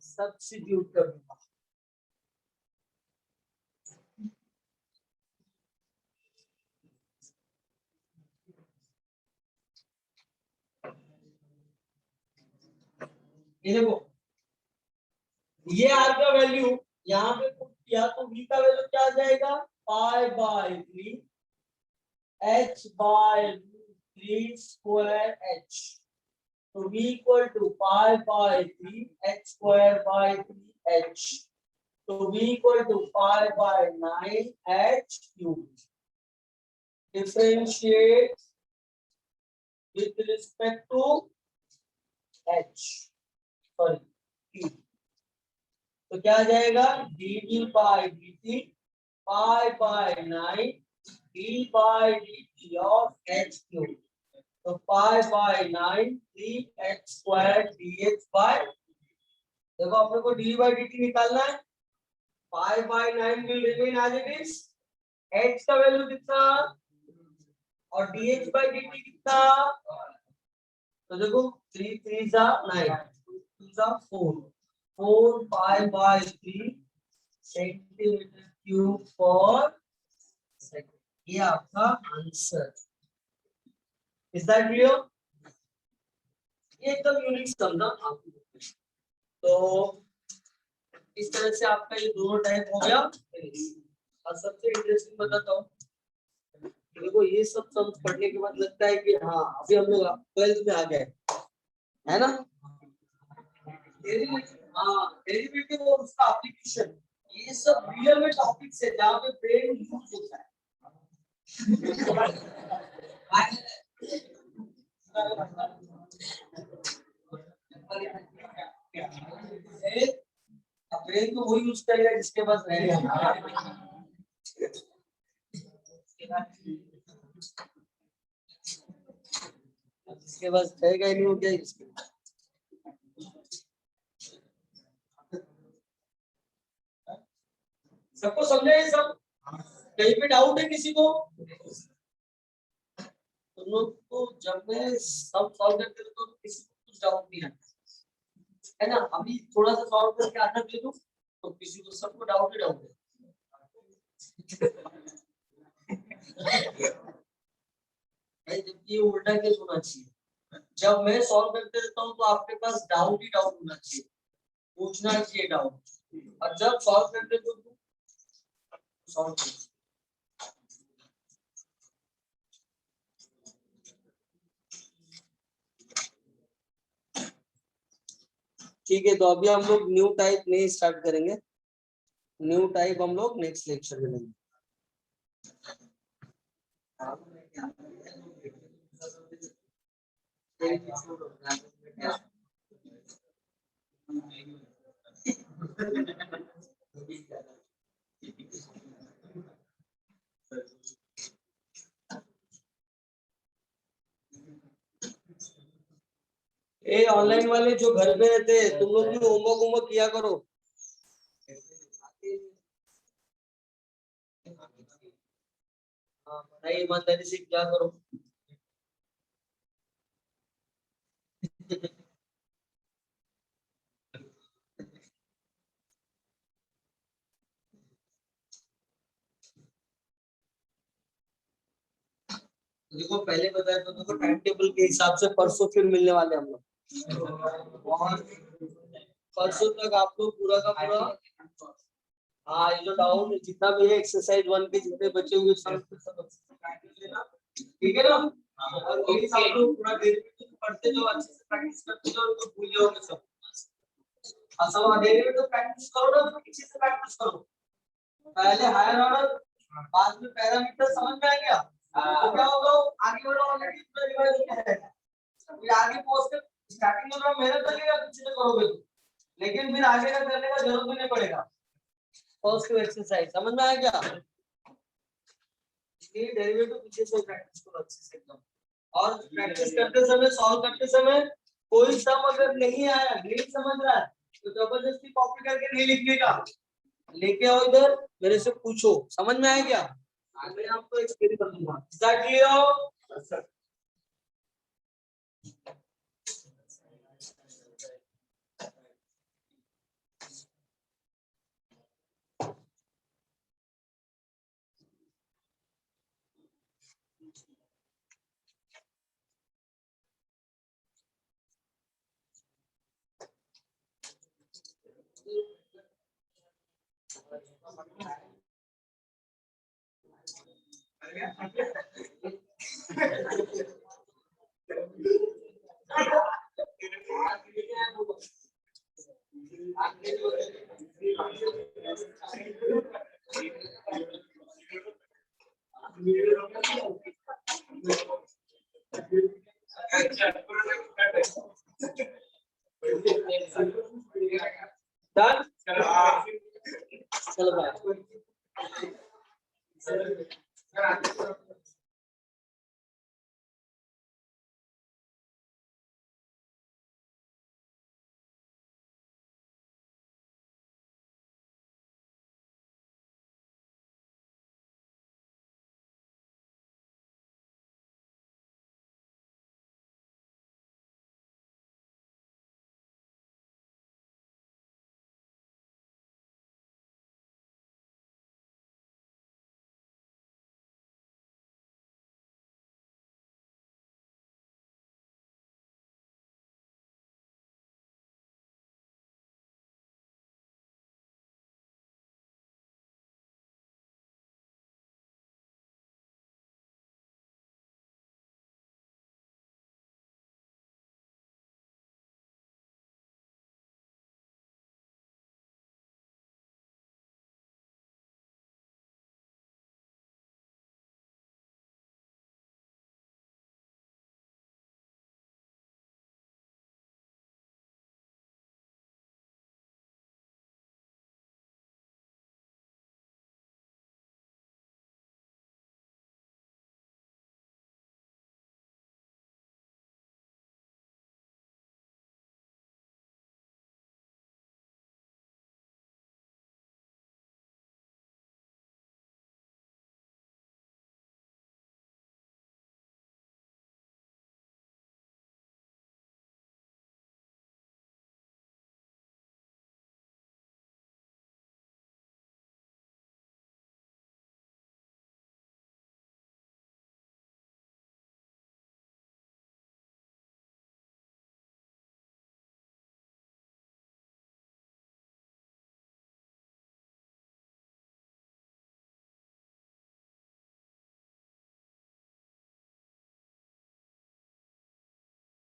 सब्स्टिट्यूट कर दूंगा। ये देखो ये R का वैल्यू यहाँ पे पुट किया तो V का वैल्यू क्या आ जाएगा π/3 H/√3 स्क्वायर H, तो V equal to π/3 H²/3 H, तो V equal to π/9 H³। Differentiate with respect to H, sorry T, तो क्या आ जाएगा dV/dt π/9 d/dt ऑफ H³, तो π/9 3h² dx/, देखो अपने को dV/dt निकालना है, π/9 will remain as it is, h का वैल्यू कितना और dh/dt कितना, तो देखो 3 3 जा 9 2 जा 4 4π/3 सेंटीमीटर क्यूब पर सेकंड, ये आपका आंसर। Is that clear? ये एकदम यूनिक सम ना आपको, तो इस तरह से आपका ये दोनों टाइप हो गया। और सबसे इंटरेस्टिंग बताता हूँ, देखो ये सब सम पढ़ने के बाद लगता है कि हाँ अभी हम लोग 12th में आ गए, है ना। डेरिवेटिव और उसका एप्लीकेशन, ये सब रियल में टॉपिक्स है जहाँ पे ब्रेन यूज होता है। ब्रेन तो वही यूज करेगा जिसके पास रहेगा, जिसके पास रहेगा ही नहीं हो गया इसके। सबको समझे ये सब? कहीं पे डाउट है किसी को? तुम लोग को जब मैं सब सॉल्व करते तो किसी को कुछ डाउट नहीं है ना। अभी थोड़ा सा सॉल्व करके आना दे दो तो किसी को सबको डाउट ही डाउट है। जबकि उल्टा केस होना चाहिए, जब मैं सॉल्व करते रहता हूँ तो आपके पास डाउट ही डाउट होना चाहिए, पूछना चाहिए डाउट, और जब सॉल्व करते तो सॉल्व। ठीक है, तो अभी हम लोग न्यू टाइप नहीं स्टार्ट करेंगे, न्यू टाइप हम लोग नेक्स्ट लेक्चर में लेंगे। ए ऑनलाइन वाले जो घर पे रहते हैं, तुम लोग भी होमवर्क किया करो। नहीं ईमानदारी से क्या करो। देखो पहले बताया तो देखो टाइम टेबल के हिसाब से परसों फिर मिलने वाले हम लोग, और परसों तक आप लोग पूरा का पूरा, हाँ ये जो डाउन जितना भी है एक्सरसाइज 1 के जितने बचे हुए सब ठीक है ना। और यही सब लोग पूरा डेरिवेटिव पढ़ते जाओ, अच्छे से प्रैक्टिस करते जाओ, तो भूल जाओगे सब। सब डेरिवेटिव प्रैक्टिस करो ना, तो पीछे से प्रैक्टिस करो, पहले हायर ऑर्डर बाद में पैरामीटर समझ में आ गया। तो क्या होगा, आगे वाला ऑलरेडी पूरा रिवाइज हो गया है, फिर आगे पोस्ट स्टार्टिंग में थोड़ा मेहनत लगेगा कुछ तो करोगे तो, लेकिन फिर आगे का करने का जरूरत भी नहीं पड़ेगा। फर्स्ट एक्सरसाइज समझ में आया क्या? ये डेरिवेटिव पीछे से प्रैक्टिस करो अच्छे से एकदम, और प्रैक्टिस करते समय, सॉल्व करते समय कोई सम अगर नहीं आया, नहीं समझ रहा है, तो जबरदस्ती कॉपी करके नहीं लिखने का, लेके आओ इधर, मेरे से पूछो। समझ में आया क्या? मैं आपको एक्सप्लेन कर दूंगा। स्टार्ट किया। Done.